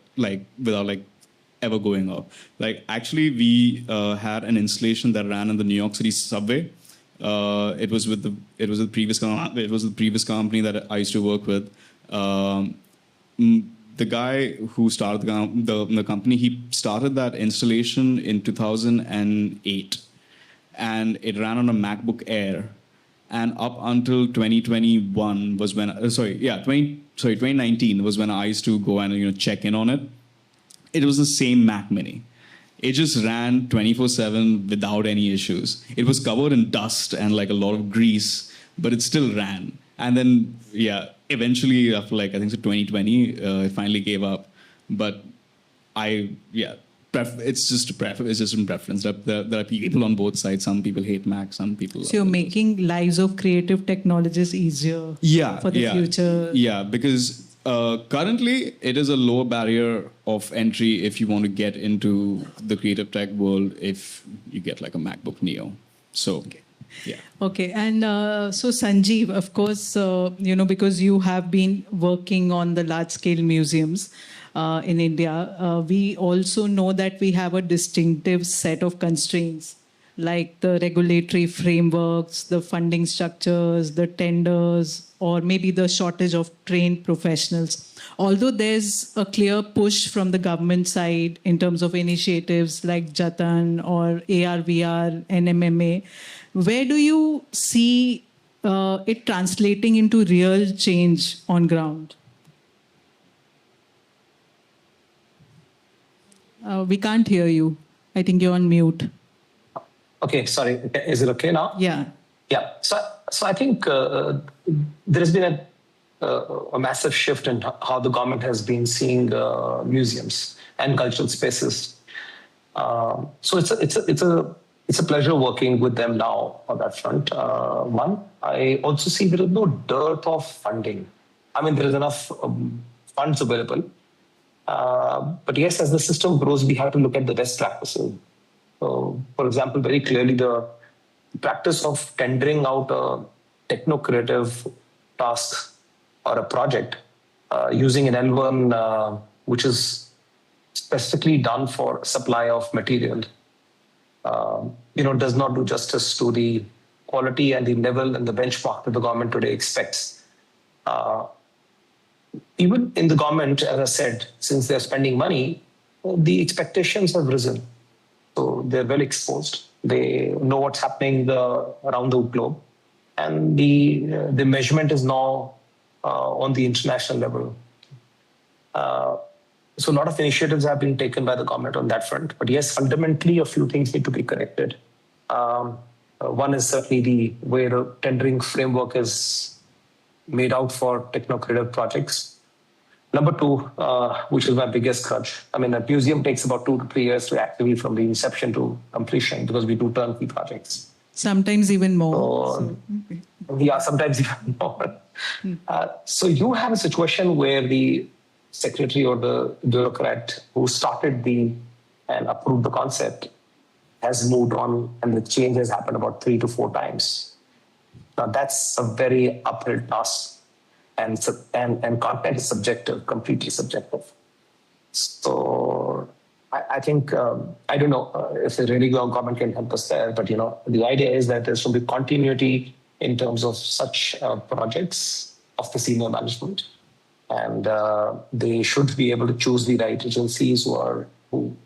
ever going off. Like actually, we had an installation that ran in the New York City subway. It was the previous company that I used to work with. The guy who started the company, he started that installation in 2008, and it ran on a MacBook Air. And up until 2021 was when 2019 was when I used to go and check in on it. It was the same Mac Mini. It just ran 24/7 without any issues. It was covered in dust and like a lot of grease, but it still ran. And then eventually after I think so 2020, it finally gave up. But it's just a preference. It's just a preference. There are people on both sides. Some people hate Mac. Some people. So you're making lives of creative technologists easier for the future. Yeah, because currently it is a lower barrier of entry if you want to get into the creative tech world. If you get like a MacBook Neo, so. Yeah. Okay, and so Sanjeev, of course, because you have been working on the large-scale museums in India, we also know that we have a distinctive set of constraints, like the regulatory frameworks, the funding structures, the tenders, or maybe the shortage of trained professionals. Although there's a clear push from the government side in terms of initiatives like Jatan or AR/VR, NMMA, where do you see it translating into real change on ground? We can't hear you. I think you're on mute. Okay, sorry. Is it okay now? Yeah. Yeah. So I think there has been a massive shift in how the government has been seeing museums and cultural spaces. So it's a pleasure working with them now on that front. One, I also see there is no dearth of funding. I mean, there is enough funds available. But yes, as the system grows, we have to look at the best practices. So, for example, very clearly the practice of tendering out a techno-creative task or a project using an L1 which is specifically done for supply of material, does not do justice to the quality and the level and the benchmark that the government today expects. Even in the government, as I said, since they're spending money, the expectations have risen. So they're well exposed. They know what's happening around the globe. And the measurement is now on the international level. So a lot of initiatives have been taken by the government on that front. But yes, fundamentally, a few things need to be corrected. One is certainly the way the tendering framework is made out for techno-creative projects. Number two, which is my biggest grudge. I mean, a museum takes about 2 to 3 years to activate from the inception to completion because we do turnkey projects. Sometimes even more. Yeah, sometimes even more. So you have a situation where the secretary or the bureaucrat who started and approved the concept has moved on, and the change has happened about 3 to 4 times. Now that's a very uphill task. And content is subjective, completely subjective. So I think, I don't know if the really government can help us there, but the idea is that there should be continuity in terms of such projects of the senior management. And they should be able to choose the right agencies who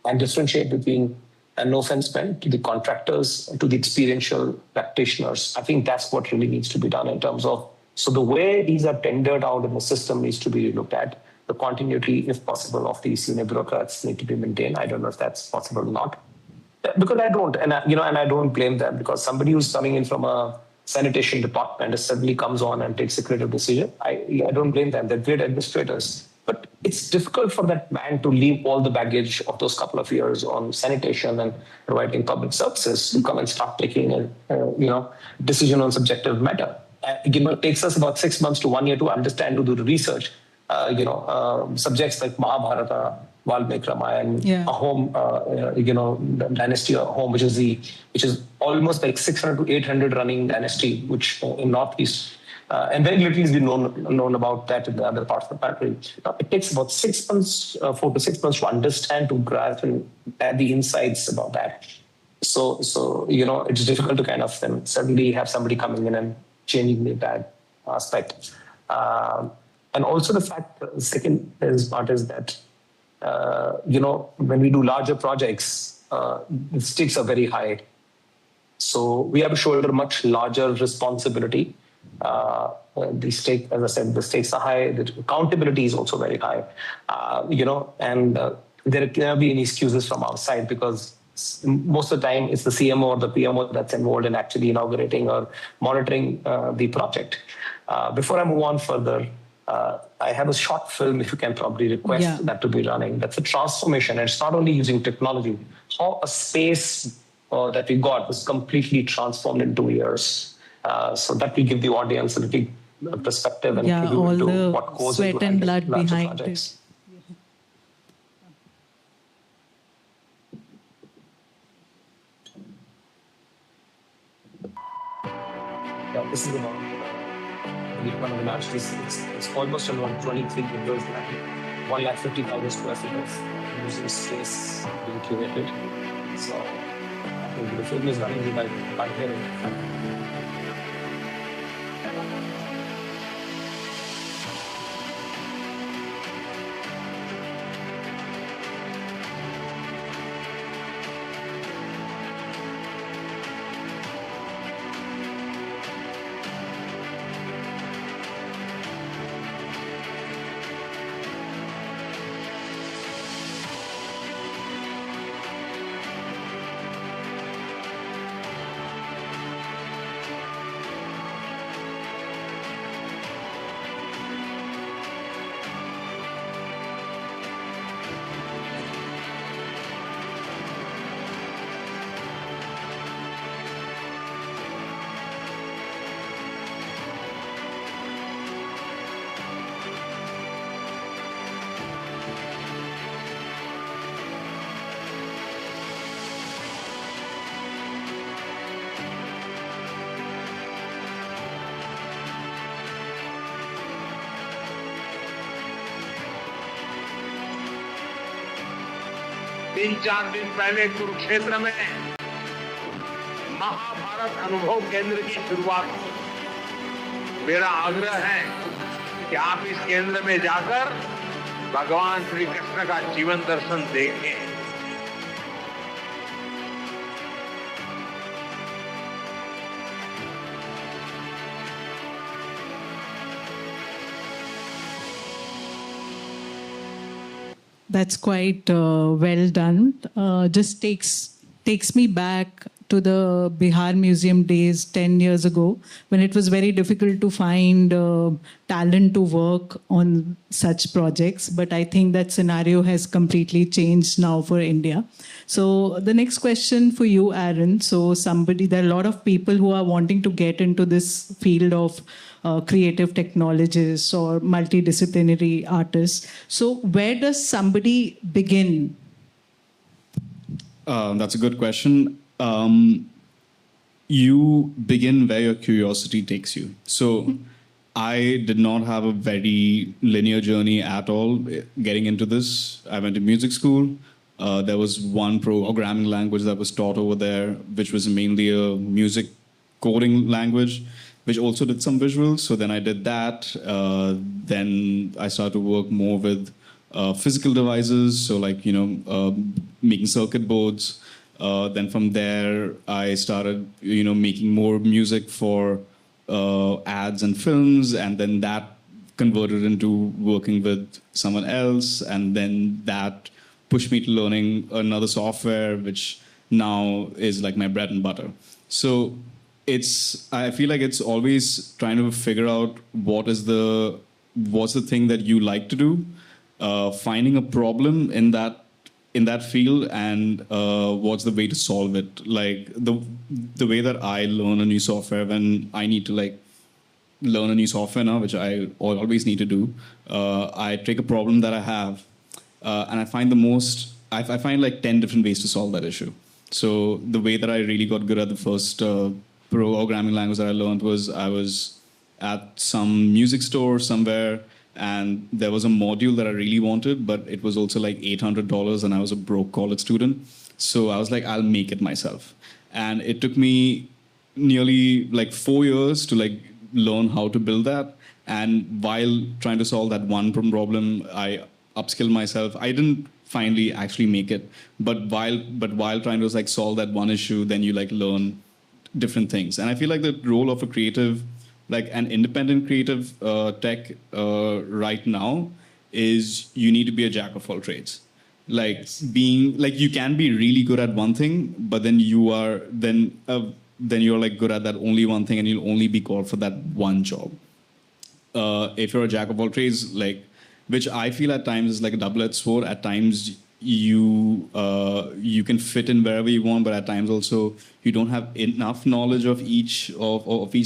and differentiate between, and no offense meant, to the contractors, to the experiential practitioners. I think that's what really needs to be done in terms of, so the way these are tendered out in the system needs to be looked at. The continuity, if possible, of the senior bureaucrats need to be maintained. I don't know if that's possible or not. Because I don't, and I don't blame them, because somebody who's coming in from a sanitation department suddenly comes on and takes a creative decision. I don't blame them. They're great administrators. But it's difficult for that man to leave all the baggage of those couple of years on sanitation and providing public services to come and start taking a decision on subjective matter. It takes us about 6 months to 1 year to understand, to do the research. Subjects like Mahabharata, Valmiki Ramayana, a home, dynasty, a home, which is almost like 600 to 800 running dynasty, which in Northeast, And very little is known about that in the other parts of the country. It takes about 6 months, 4 to 6 months to understand, to grasp and add the insights about that. So it's difficult to kind of then suddenly have somebody coming in and changing the entire aspect. And also the fact, the second part is that, when we do larger projects, the stakes are very high. So we have to shoulder much larger responsibility. The stake, as I said, the stakes are high. The accountability is also very high. And there cannot be any excuses from our side, because most of the time it's the CMO or the PMO that's involved in actually inaugurating or monitoring the project. Before I move on further, I have a short film, if you can probably request that to be running. That's a transformation. And it's not only using technology, how a space that we got was completely transformed in 2 years. So that will give the audience a little perspective and all into the what goes sweat into and blood larger behind projects. Yeah, this is about one of the largest. It's almost around 23 windows, 150,000 square feet of museum space being curated. So I think the film is running by here. तीन चार दिन पहले कुरुक्षेत्र में महाभारत अनुभव केंद्र की शुरुआत हुई। मेरा आग्रह है कि आप इस केंद्र में जाकर भगवान श्री कृष्ण का जीवन दर्शन देखें। That's quite well done. Just takes me back to the Bihar Museum days 10 years ago, when it was very difficult to find talent to work on such projects. But I think that scenario has completely changed now for India. So the next question for you, Aaron. So there are a lot of people who are wanting to get into this field of creative technologists or multidisciplinary artists. So where does somebody begin? That's a good question. You begin where your curiosity takes you. So I did not have a very linear journey at all getting into this. I went to music school. There was one programming language that was taught over there, which was mainly a music coding language, which also did some visuals. So then I did that. Then I started to work more with physical devices. So like, making circuit boards. Then from there, I started, making more music for ads and films. And then that converted into working with someone else. And then that pushed me to learning another software, which now is like my bread and butter. So I feel like it's always trying to figure out what's the thing that you like to do, finding a problem in that field, and what's the way to solve it. Like the way that I learn a new software, when I need to learn a new software now, which I always need to do, I take a problem that I have, and I find I find like 10 different ways to solve that issue. So the way that I really got good at the first programming language that I learned was I was at some music store somewhere, and there was a module that I really wanted, but it was also like $800, and I was a broke college student. So I was like, I'll make it myself. And it took me nearly like 4 years to like learn how to build that. And while trying to solve that one problem, I upskilled myself. I didn't finally actually make it, but while trying to like solve that one issue, then you like learn different things. And I feel like the role of a creative, like an independent creative tech right now, is you need to be a jack of all trades. Like being like, you can be really good at one thing, but then you're like good at that only one thing, and you'll only be called for that one job. If you're a jack of all trades, like, which I feel at times is like a double-edged sword. At times you can fit in wherever you want, but at times also you don't have enough knowledge of each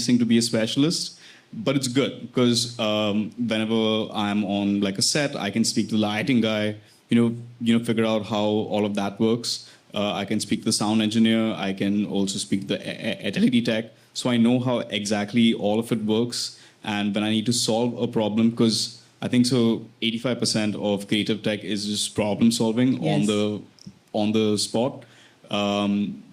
thing to be a specialist. But it's good because whenever I'm on like a set, I can speak to the lighting guy, figure out how all of that works. I can speak to the sound engineer. I can also speak to the LED tech. So I know how exactly all of it works. And when I need to solve a problem, because I think so 85% of creative tech is just problem solving on the spot.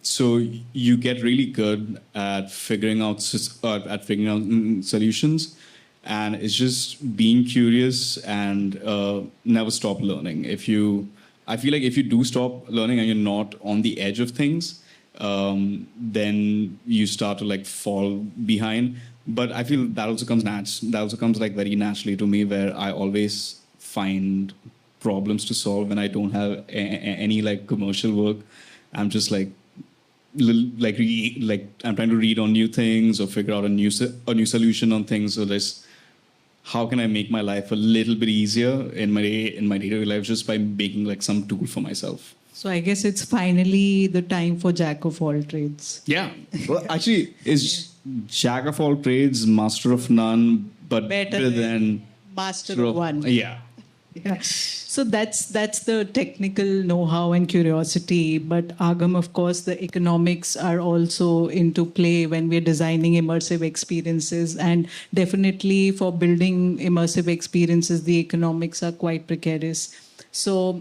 So you get really good at figuring out solutions, and it's just being curious and never stop learning. I feel like if you do stop learning and you're not on the edge of things, then you start to like fall behind. But I feel that also comes like very naturally to me, where I always find problems to solve when I don't have any like commercial work. I'm just like I'm trying to read on new things or figure out a new solution on things. So there's, how can I make my life a little bit easier in my day-to-day life just by making like some tool for myself. So I guess it's finally the time for jack of all trades. Yeah. Well, actually, it's jack of all trades, master of none, but better than master of one. Yeah. Yeah. So that's the technical know-how and curiosity. But Agam, of course, the economics are also into play when we're designing immersive experiences. And definitely for building immersive experiences, the economics are quite precarious. So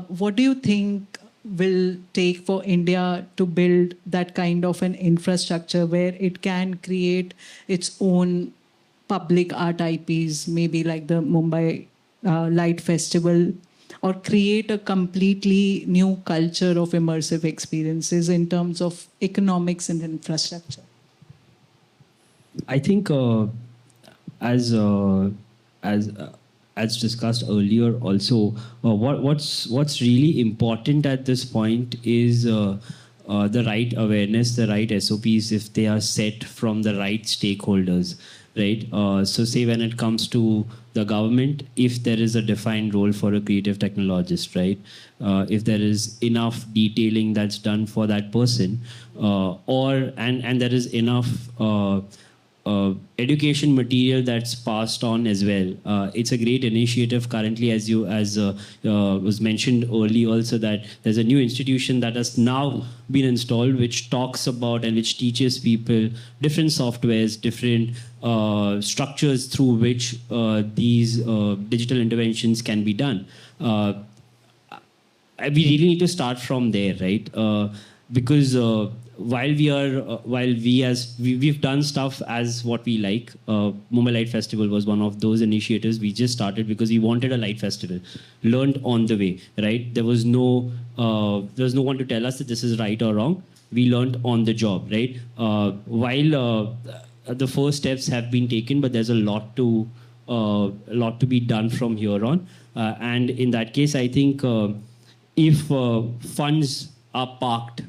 what do you think will take for India to build that kind of an infrastructure where it can create its own public art IPs, maybe like the Mumbai Light Festival, or create a completely new culture of immersive experiences in terms of economics and infrastructure? I think as discussed earlier, also what's really important at this point is the right awareness, the right SOPs, if they are set from the right stakeholders, right? So say when it comes to the government, if there is a defined role for a creative technologist, right? If there is enough detailing that's done for that person, and there is enough education material that's passed on as well. It's a great initiative currently, as was mentioned early also, that there's a new institution that has now been installed which talks about and which teaches people different softwares, different structures through which these digital interventions can be done. We really need to start from there, right? Because we've done stuff as what we like. Mumbai Light Festival was one of those initiatives. We just started because we wanted a light festival, learned on the way, right? There was no one to tell us that this is right or wrong. We learned on the job, right? While the first steps have been taken, but there's a lot to be done from here on. And in that case, I think if funds are parked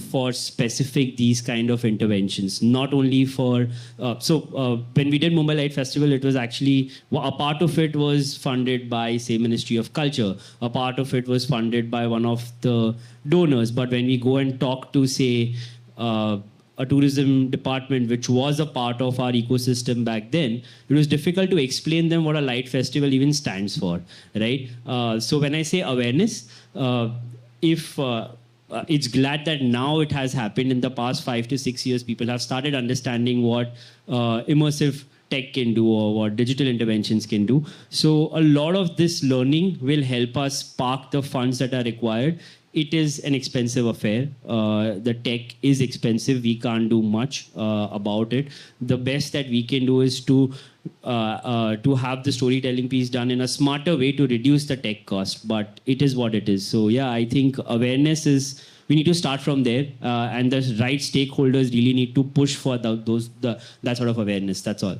for specific these kind of interventions, not only for when we did Mumbai Light Festival, it was actually a part of it was funded by, say, Ministry of Culture, a part of it was funded by one of the donors. But when we go and talk to, say, a tourism department, which was a part of our ecosystem back then, it was difficult to explain them what a light festival even stands for, right? So when I say awareness, it's glad that now it has happened. In the past 5 to 6 years, people have started understanding what immersive tech can do or what digital interventions can do. So a lot of this learning will help us park the funds that are required. It is an expensive affair. The tech is expensive. We can't do much about it. The best that we can do is to have the storytelling piece done in a smarter way to reduce the tech cost. But it is what it is. So yeah, I think awareness is. We need to start from there, and the right stakeholders really need to push for that sort of awareness. That's all.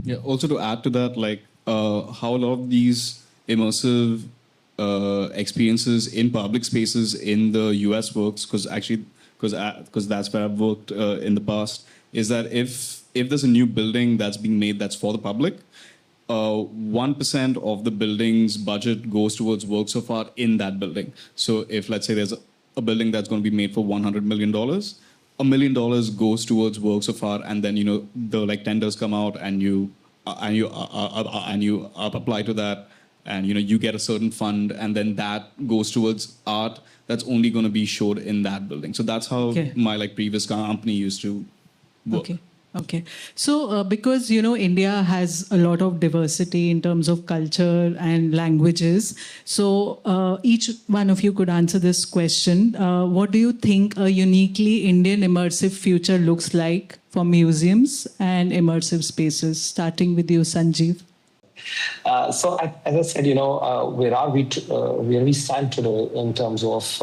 Yeah. Also to add to that, like how a lot of these immersive experiences in public spaces in the US works, because that's where I've worked in the past, is that if there's a new building that's being made that's for the public, 1% of the building's budget goes towards works of art in that building. So if, let's say, there's a building that's going to be made for $100 million, $1 million goes towards works of art, and then the tenders come out, and you apply to that, and you get a certain fund, and then that goes towards art that's only going to be showed in that building. So that's how my previous company used to work. Okay. So because, India has a lot of diversity in terms of culture and languages. So each one of you could answer this question. What do you think a uniquely Indian immersive future looks like for museums and immersive spaces? Starting with you, Sanjeev. So as I said, where we stand today in terms of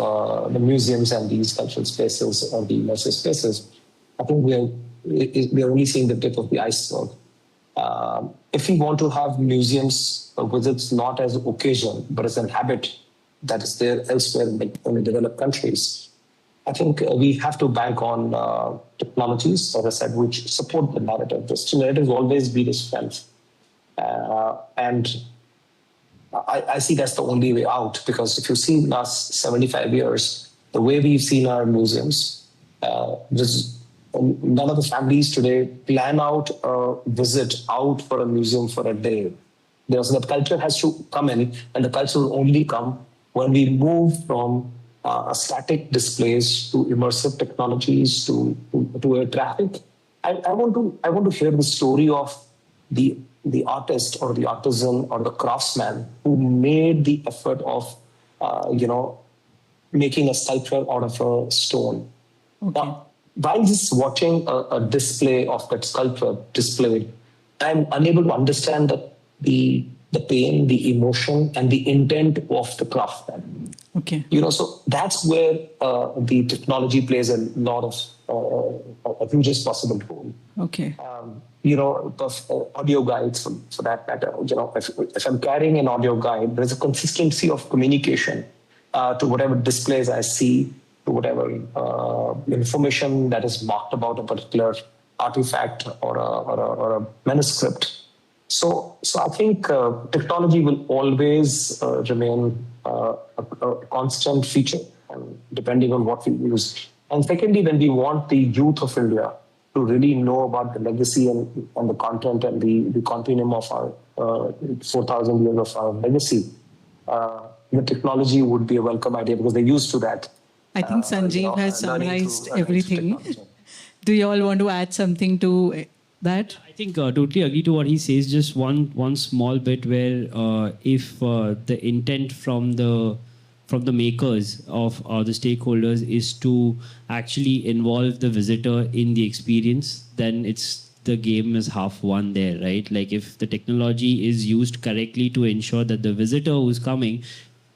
the museums and these cultural spaces or the immersive spaces, I think we are only seeing the tip of the iceberg. If we want to have museums visits not as an occasion, but as a habit that is there elsewhere in the developed countries, I think we have to bank on technologies, as I said, which support the narrative. This narrative will always be the strength. And I see that's the only way out, because if you see in the last 75 years, the way we've seen our museums, none of the families today plan out a visit out for a museum for a day. So that culture has to come in, and the culture will only come when we move from static displays to immersive technologies to air traffic. I want to hear the story of the artist or the artisan or the craftsman who made the effort of making a sculpture out of a stone. Okay. Now, while just watching a display of that sculpture displayed, I'm unable to understand the pain, the emotion, and the intent of the craftsman. Okay. So that's where the technology plays a lot of a hugest possible role. Okay. Audio guides for that matter. If I'm carrying an audio guide, there's a consistency of communication to whatever displays I see, to whatever information that is marked about a particular artifact or a manuscript. So I think technology will always remain a constant feature, and depending on what we use. And secondly, when we want the youth of India to really know about the legacy and the content and the continuum of our 4,000 years of our legacy, the technology would be a welcome idea, because they're used to that. I think Sanjeev has summarized everything. Do you all want to add something to that? I think totally agree to what he says. Just one small bit where if the intent from the makers of the stakeholders is to actually involve the visitor in the experience, then the game is half won there, right? Like if the technology is used correctly to ensure that the visitor who's coming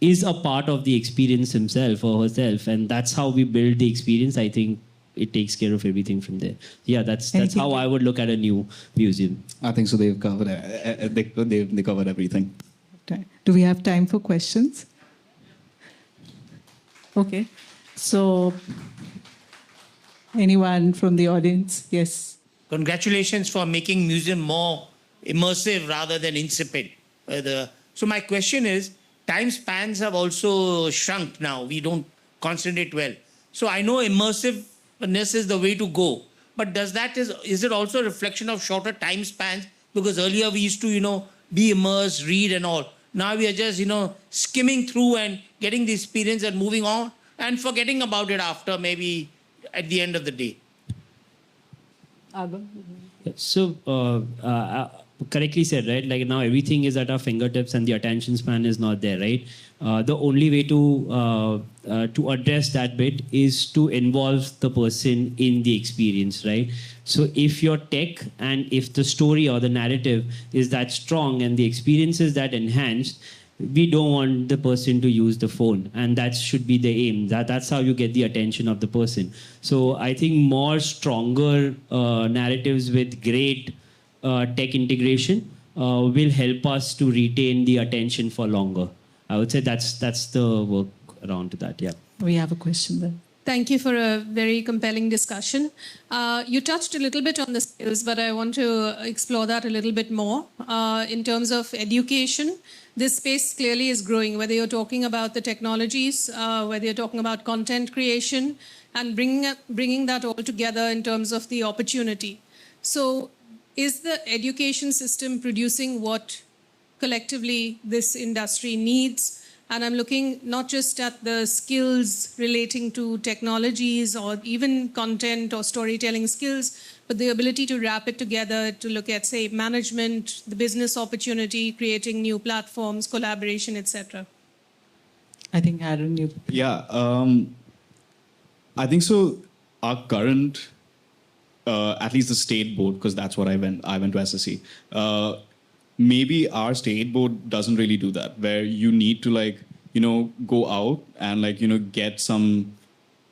is a part of the experience himself or herself, and that's how we build the experience, I think it takes care of everything from there. Yeah, that's how I would look at a new museum. I think so. They've covered they covered everything. Do we have time for questions? Okay. So, anyone from the audience? Yes. Congratulations for making museum more immersive rather than insipid. So my question is, time spans have also shrunk now. We don't concentrate well. So I know immersiveness is the way to go. But is it also a reflection of shorter time spans? Because earlier we used to, be immersed, read and all. Now we are just, skimming through and getting the experience and moving on and forgetting about it after maybe at the end of the day. So, correctly said, right? Like now everything is at our fingertips and the attention span is not there, right? The only way to address that bit is to involve the person in the experience, right? So if your tech and if the story or the narrative is that strong and the experience is that enhanced, we don't want the person to use the phone, and that should be the aim. That's how you get the attention of the person. So I think more stronger narratives with great tech integration will help us to retain the attention for longer. I would say that's the work around to that. Yeah. We have a question there. Thank you for a very compelling discussion. You touched a little bit on the skills, but I want to explore that a little bit more. In terms of education, this space clearly is growing, whether you're talking about the technologies, whether you're talking about content creation, and bringing that all together in terms of the opportunity. So is the education system producing what collectively this industry needs? And I'm looking not just at the skills relating to technologies or even content or storytelling skills, but the ability to wrap it together to look at, say, management, the business opportunity, creating new platforms, collaboration, etc. I think Aaron, you. Yeah, I think so. Our current, at least the state board, because that's what I went to SSC. Maybe our state board doesn't really do that, where you need to go out and get some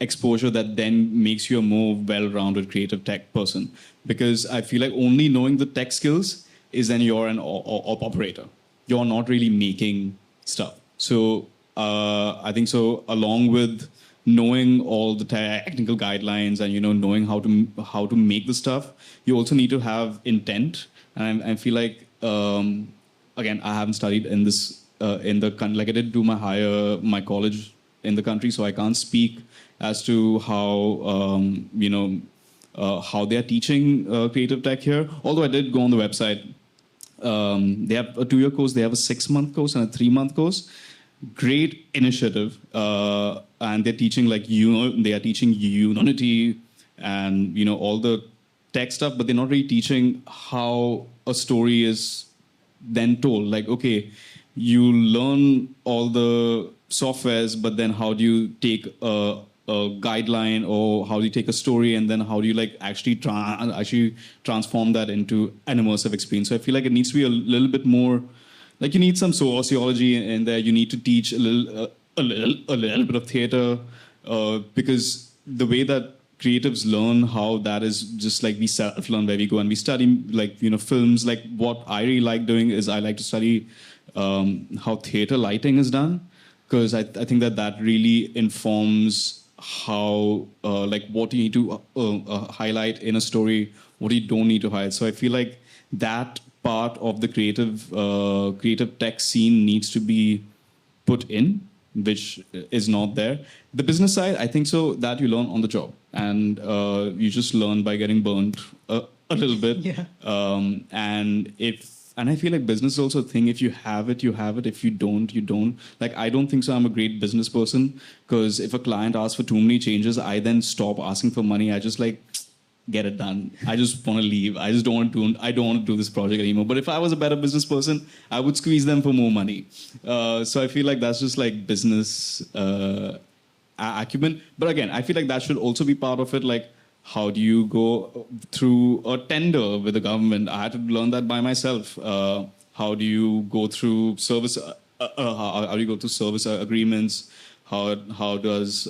exposure that then makes you a more well-rounded creative tech person. Because I feel like only knowing the tech skills is then you're an operator. You're not really making stuff. So I think so, along with knowing all the technical guidelines and knowing how to make the stuff, you also need to have intent. And I feel like again, I haven't studied in this in the country. Like I did do my college in the country, so I can't speak as to how how they are teaching creative tech here. Although I did go on the website. They have a 2-year course. They have a 6-month course and a 3-month course. Great initiative, and they're teaching they are teaching Unity and all the tech stuff, but they're not really teaching how a story is then told. Like, okay, you learn all the softwares, but then how do you take a guideline, or how do you take a story, and then how do you actually transform that into an immersive experience? So I feel like it needs to be a little bit more, you need some sociology in there. You need to teach a little bit of theater, because the way that creatives learn how that is just we self-learn, where we go and we study films. What I really like doing is I like to study how theater lighting is done, because I think that really informs how what you need to highlight in a story, what you don't need to highlight. So I feel like that part of the creative tech scene needs to be put in, which is not there. The business side, I think so, that you learn on the job, and you just learn by getting burned a little bit. Yeah. And I feel like business is also a thing. If you have it, you have it. If you don't, you don't. I don't think so I'm a great business person, because if a client asks for too many changes, I then stop asking for money. I just get it done. I just want to leave. I just don't want to do this project anymore. But if I was a better business person, I would squeeze them for more money. So I feel like that's just business acumen. But again, I feel like that should also be part of it. How do you go through a tender with the government? I had to learn that by myself. How do you go through service? How do you go through service agreements? How does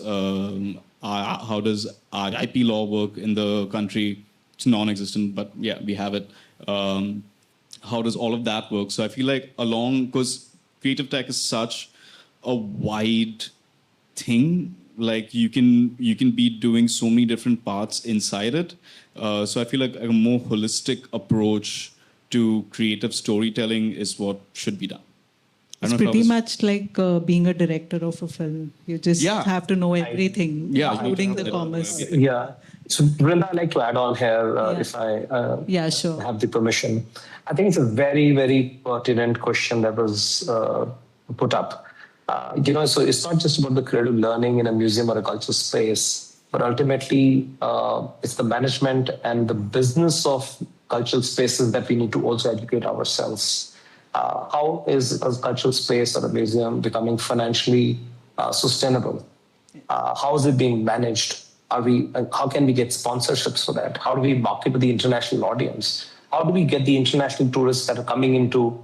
IP law work in the country? It's non-existent, but yeah, we have it. How does all of that work? So I feel like because creative tech is such a wide thing. You can be doing so many different parts inside it. So I feel like a more holistic approach to creative storytelling is what should be done. It's pretty much like being a director of a film. You just have to know everything, including the commerce. Yeah. So, Brinda, I'd like to add on here, if I sure. have the permission. I think it's a very, very pertinent question that was put up. So it's not just about the creative learning in a museum or a cultural space. but ultimately it's the management and the business of cultural spaces that we need to also educate ourselves. How is a cultural space or a museum becoming financially sustainable? How is it being managed? How can we get sponsorships for that? How do we market to the international audience? How do we get the international tourists that are coming into?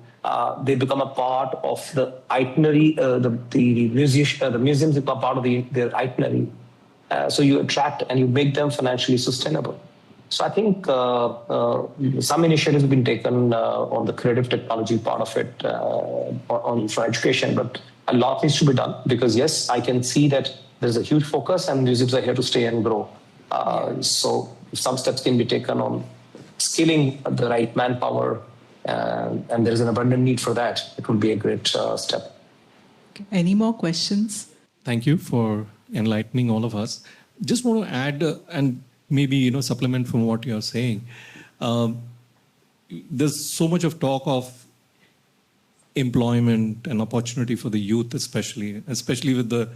They become a part of the itinerary. The museums become part of their itinerary. So you attract and you make them financially sustainable. So I think some initiatives have been taken on the creative technology part of it for education, but a lot needs to be done because yes, I can see that there's a huge focus and museums are here to stay and grow. So if some steps can be taken on skilling the right manpower and there's an abundant need for that, it would be a great step. Okay. Any more questions? Thank you for enlightening all of us. Just want to add and maybe supplement from what you're saying. There's so much of talk of employment and opportunity for the youth, especially with the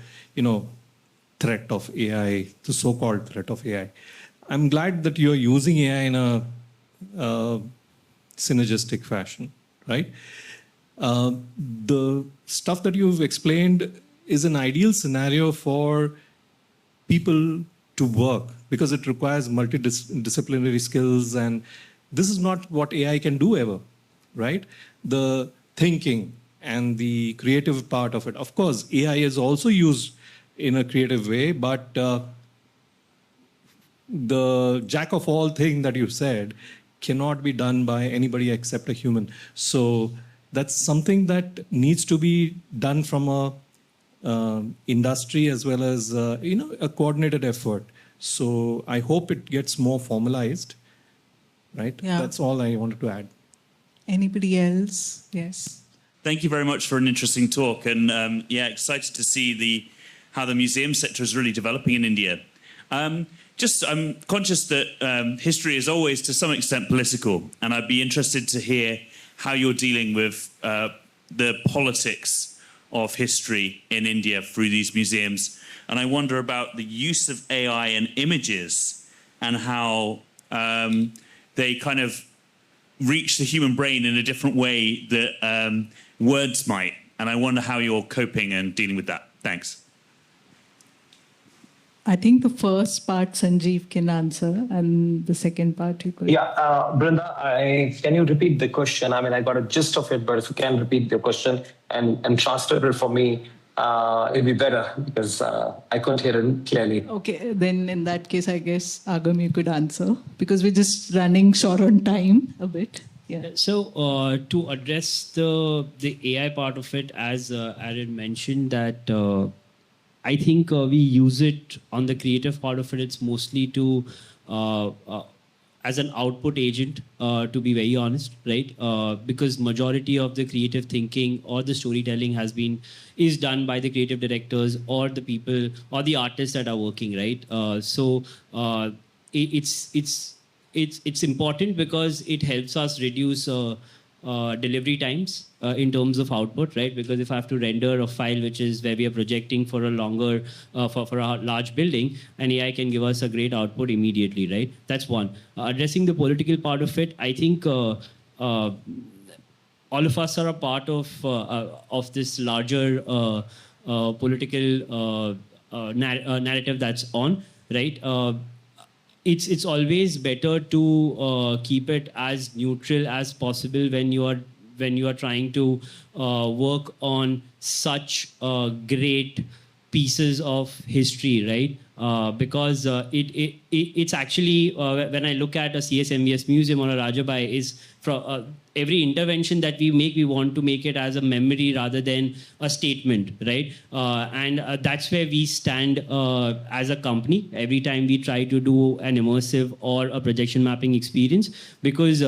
threat of AI, the so-called threat of AI. I'm glad that you're using AI in a synergistic fashion, right? The stuff that you've explained is an ideal scenario for people to work because it requires multidisciplinary skills, and this is not what AI can do ever, right? The thinking and the creative part of it. Of course, AI is also used in a creative way, but the jack of all thing that you said cannot be done by anybody except a human. So that's something that needs to be done from a industry as well as a coordinated effort. So I hope it gets more formalized, right? Yeah. That's all I wanted to add. Anybody else? Yes. Thank you very much for an interesting talk, and excited to see how the museum sector is really developing in India. I'm conscious that history is always to some extent political, and I'd be interested to hear how you're dealing with the politics of history in India through these museums. And I wonder about the use of AI and images and how they kind of reach the human brain in a different way that words might. And I wonder how you're coping and dealing with that. Thanks. I think the first part Sanjeev can answer, and the second part you could. Yeah, Brinda, can you repeat the question? I mean, I got a gist of it, but if you can repeat the question and translate it for me, it'd be better because I couldn't hear it clearly. Okay, then in that case, I guess Agam, you could answer because we're just running short on time a bit. Yeah. So to address the AI part of it, as Aaron mentioned, that I think we use it on the creative part of it. It's mostly to as an output agent, to be very honest, right? Because majority of the creative thinking or the storytelling is done by the creative directors or the people or the artists that are working, right? So it's important because it helps us reduce delivery times in terms of output, right? Because if I have to render a file which is where we are projecting for a longer, for a large building, and AI can give us a great output immediately, right? That's one. Addressing the political part of it, I think all of us are a part of this larger political narrative that's on, right? It's always better to keep it as neutral as possible when you are trying to work on such great pieces of history, right? Because it's actually when I look at a CSMVS museum or a Rajabai, is from every intervention that we make, we want to make it as a memory rather than a statement, right? And that's where we stand as a company every time we try to do an immersive or a projection mapping experience, because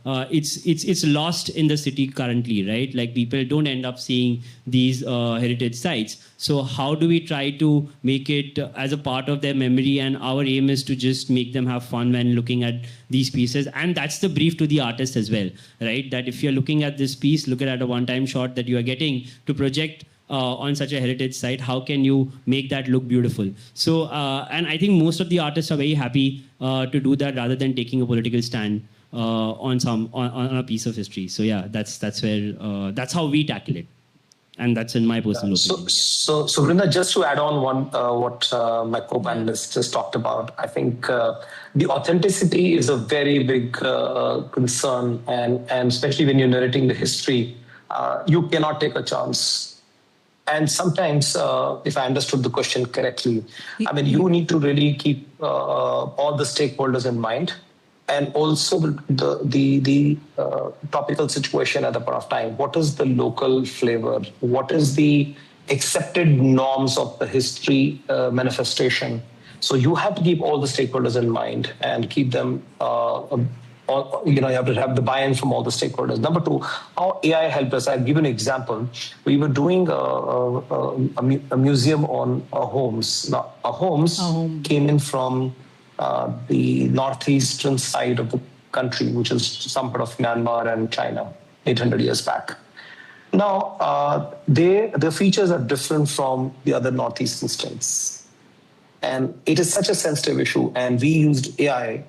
it's lost in the city currently, right? Like people don't end up seeing these heritage sites. So how do we try to make it as a part of their memory? And our aim is to just make them have fun when looking at these pieces. And that's the brief to the artist as well, right? That if you're looking at this piece, look at a one-time shot that you are getting to project on such a heritage site, how can you make that look beautiful? So, and I think most of the artists are very happy to do that rather than taking a political stand on a piece of history. So yeah, that's where that's how we tackle it, and that's in my personal opinion. So, Brinda, just to add on what my co-panelists just talked about, I think the authenticity is a very big concern, and especially when you're narrating the history, you cannot take a chance. And sometimes, if I understood the question correctly, I mean, you need to really keep all the stakeholders in mind, and also the topical situation at the point of time. What is the local flavor? What is the accepted norms of the history manifestation? So you have to keep all the stakeholders in mind and keep them. You have to have the buy-in from all the stakeholders. Number two, how AI helped us. I'll give you an example. We were doing a museum on homes. Now, homes came in from the northeastern side of the country, which is some part of Myanmar and China, 800 years back. Now, the features are different from the other northeastern states. And it is such a sensitive issue. And we used AI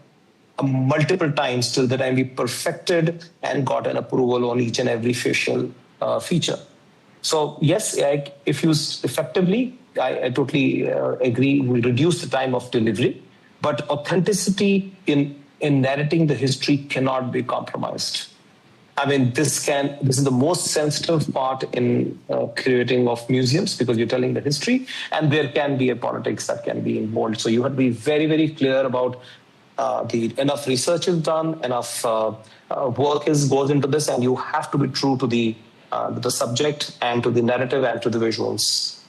multiple times till the time we perfected and got an approval on each and every facial feature. So yes, AI, if used effectively, I totally agree, will reduce the time of delivery. But authenticity in narrating the history cannot be compromised. I mean, this is the most sensitive part in curating of museums, because you're telling the history, and there can be a politics that can be involved. So you have to be very, very clear about enough research is done, enough work goes into this, and you have to be true to the subject and to the narrative and to the visuals.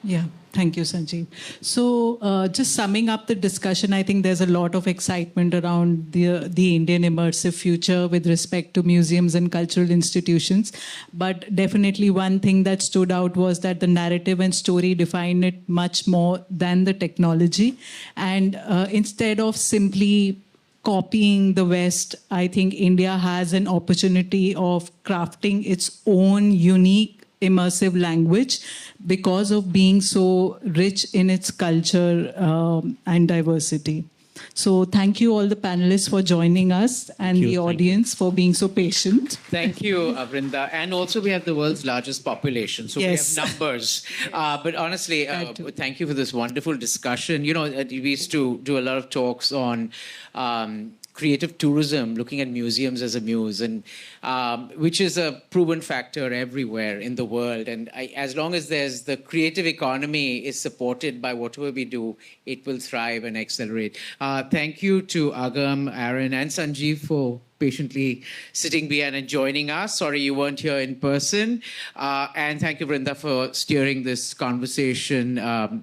Yeah. Thank you, Sanjeev. So just summing up the discussion, I think there's a lot of excitement around the Indian immersive future with respect to museums and cultural institutions. But definitely one thing that stood out was that the narrative and story define it much more than the technology. And instead of simply copying the West, I think India has an opportunity of crafting its own unique immersive language because of being so rich in its culture and diversity. So thank you all the panelists for joining us, and the audience for being so patient. Thank you, Vrinda. And also we have the world's largest population, so Yes. we have numbers. But honestly, thank you for this wonderful discussion. You know, we used to do a lot of talks on creative tourism, looking at museums as a muse, and which is a proven factor everywhere in the world. And as long as there's the creative economy is supported by whatever we do, it will thrive and accelerate. Thank you to Agam, Aaron, and Sanjeev for patiently sitting behind and joining us. Sorry you weren't here in person. And thank you, Vrinda, for steering this conversation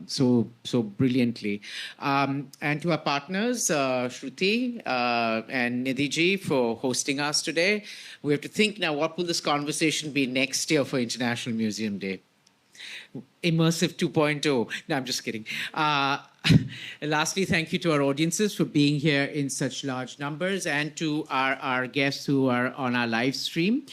so brilliantly. And to our partners, Shruti and Nidhi for hosting us today. We have to think now, what will this conversation be next year for International Museum Day? Immersive 2.0. No, I'm just kidding. Lastly, thank you to our audiences for being here in such large numbers, and to our guests who are on our live stream.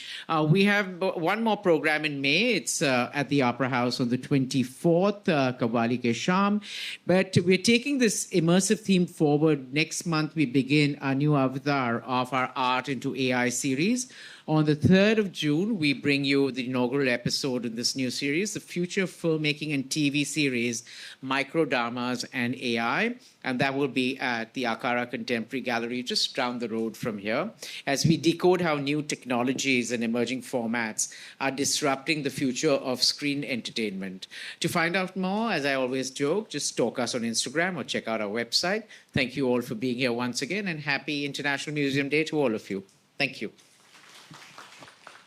We have one more program in May. It's at the Opera House on the 24th, Kawali Ke Sham. But we're taking this immersive theme forward. Next month, we begin a new avatar of our art into AI series. On the 3rd of June, we bring you the inaugural episode in this new series, the Future Filmmaking and TV series, Microdramas and AI. And that will be at the Akara Contemporary Gallery just down the road from here, as we decode how new technologies and emerging formats are disrupting the future of screen entertainment. To find out more, as I always joke, just stalk us on Instagram or check out our website. Thank you all for being here once again, and happy International Museum Day to all of you. Thank you.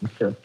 Okay.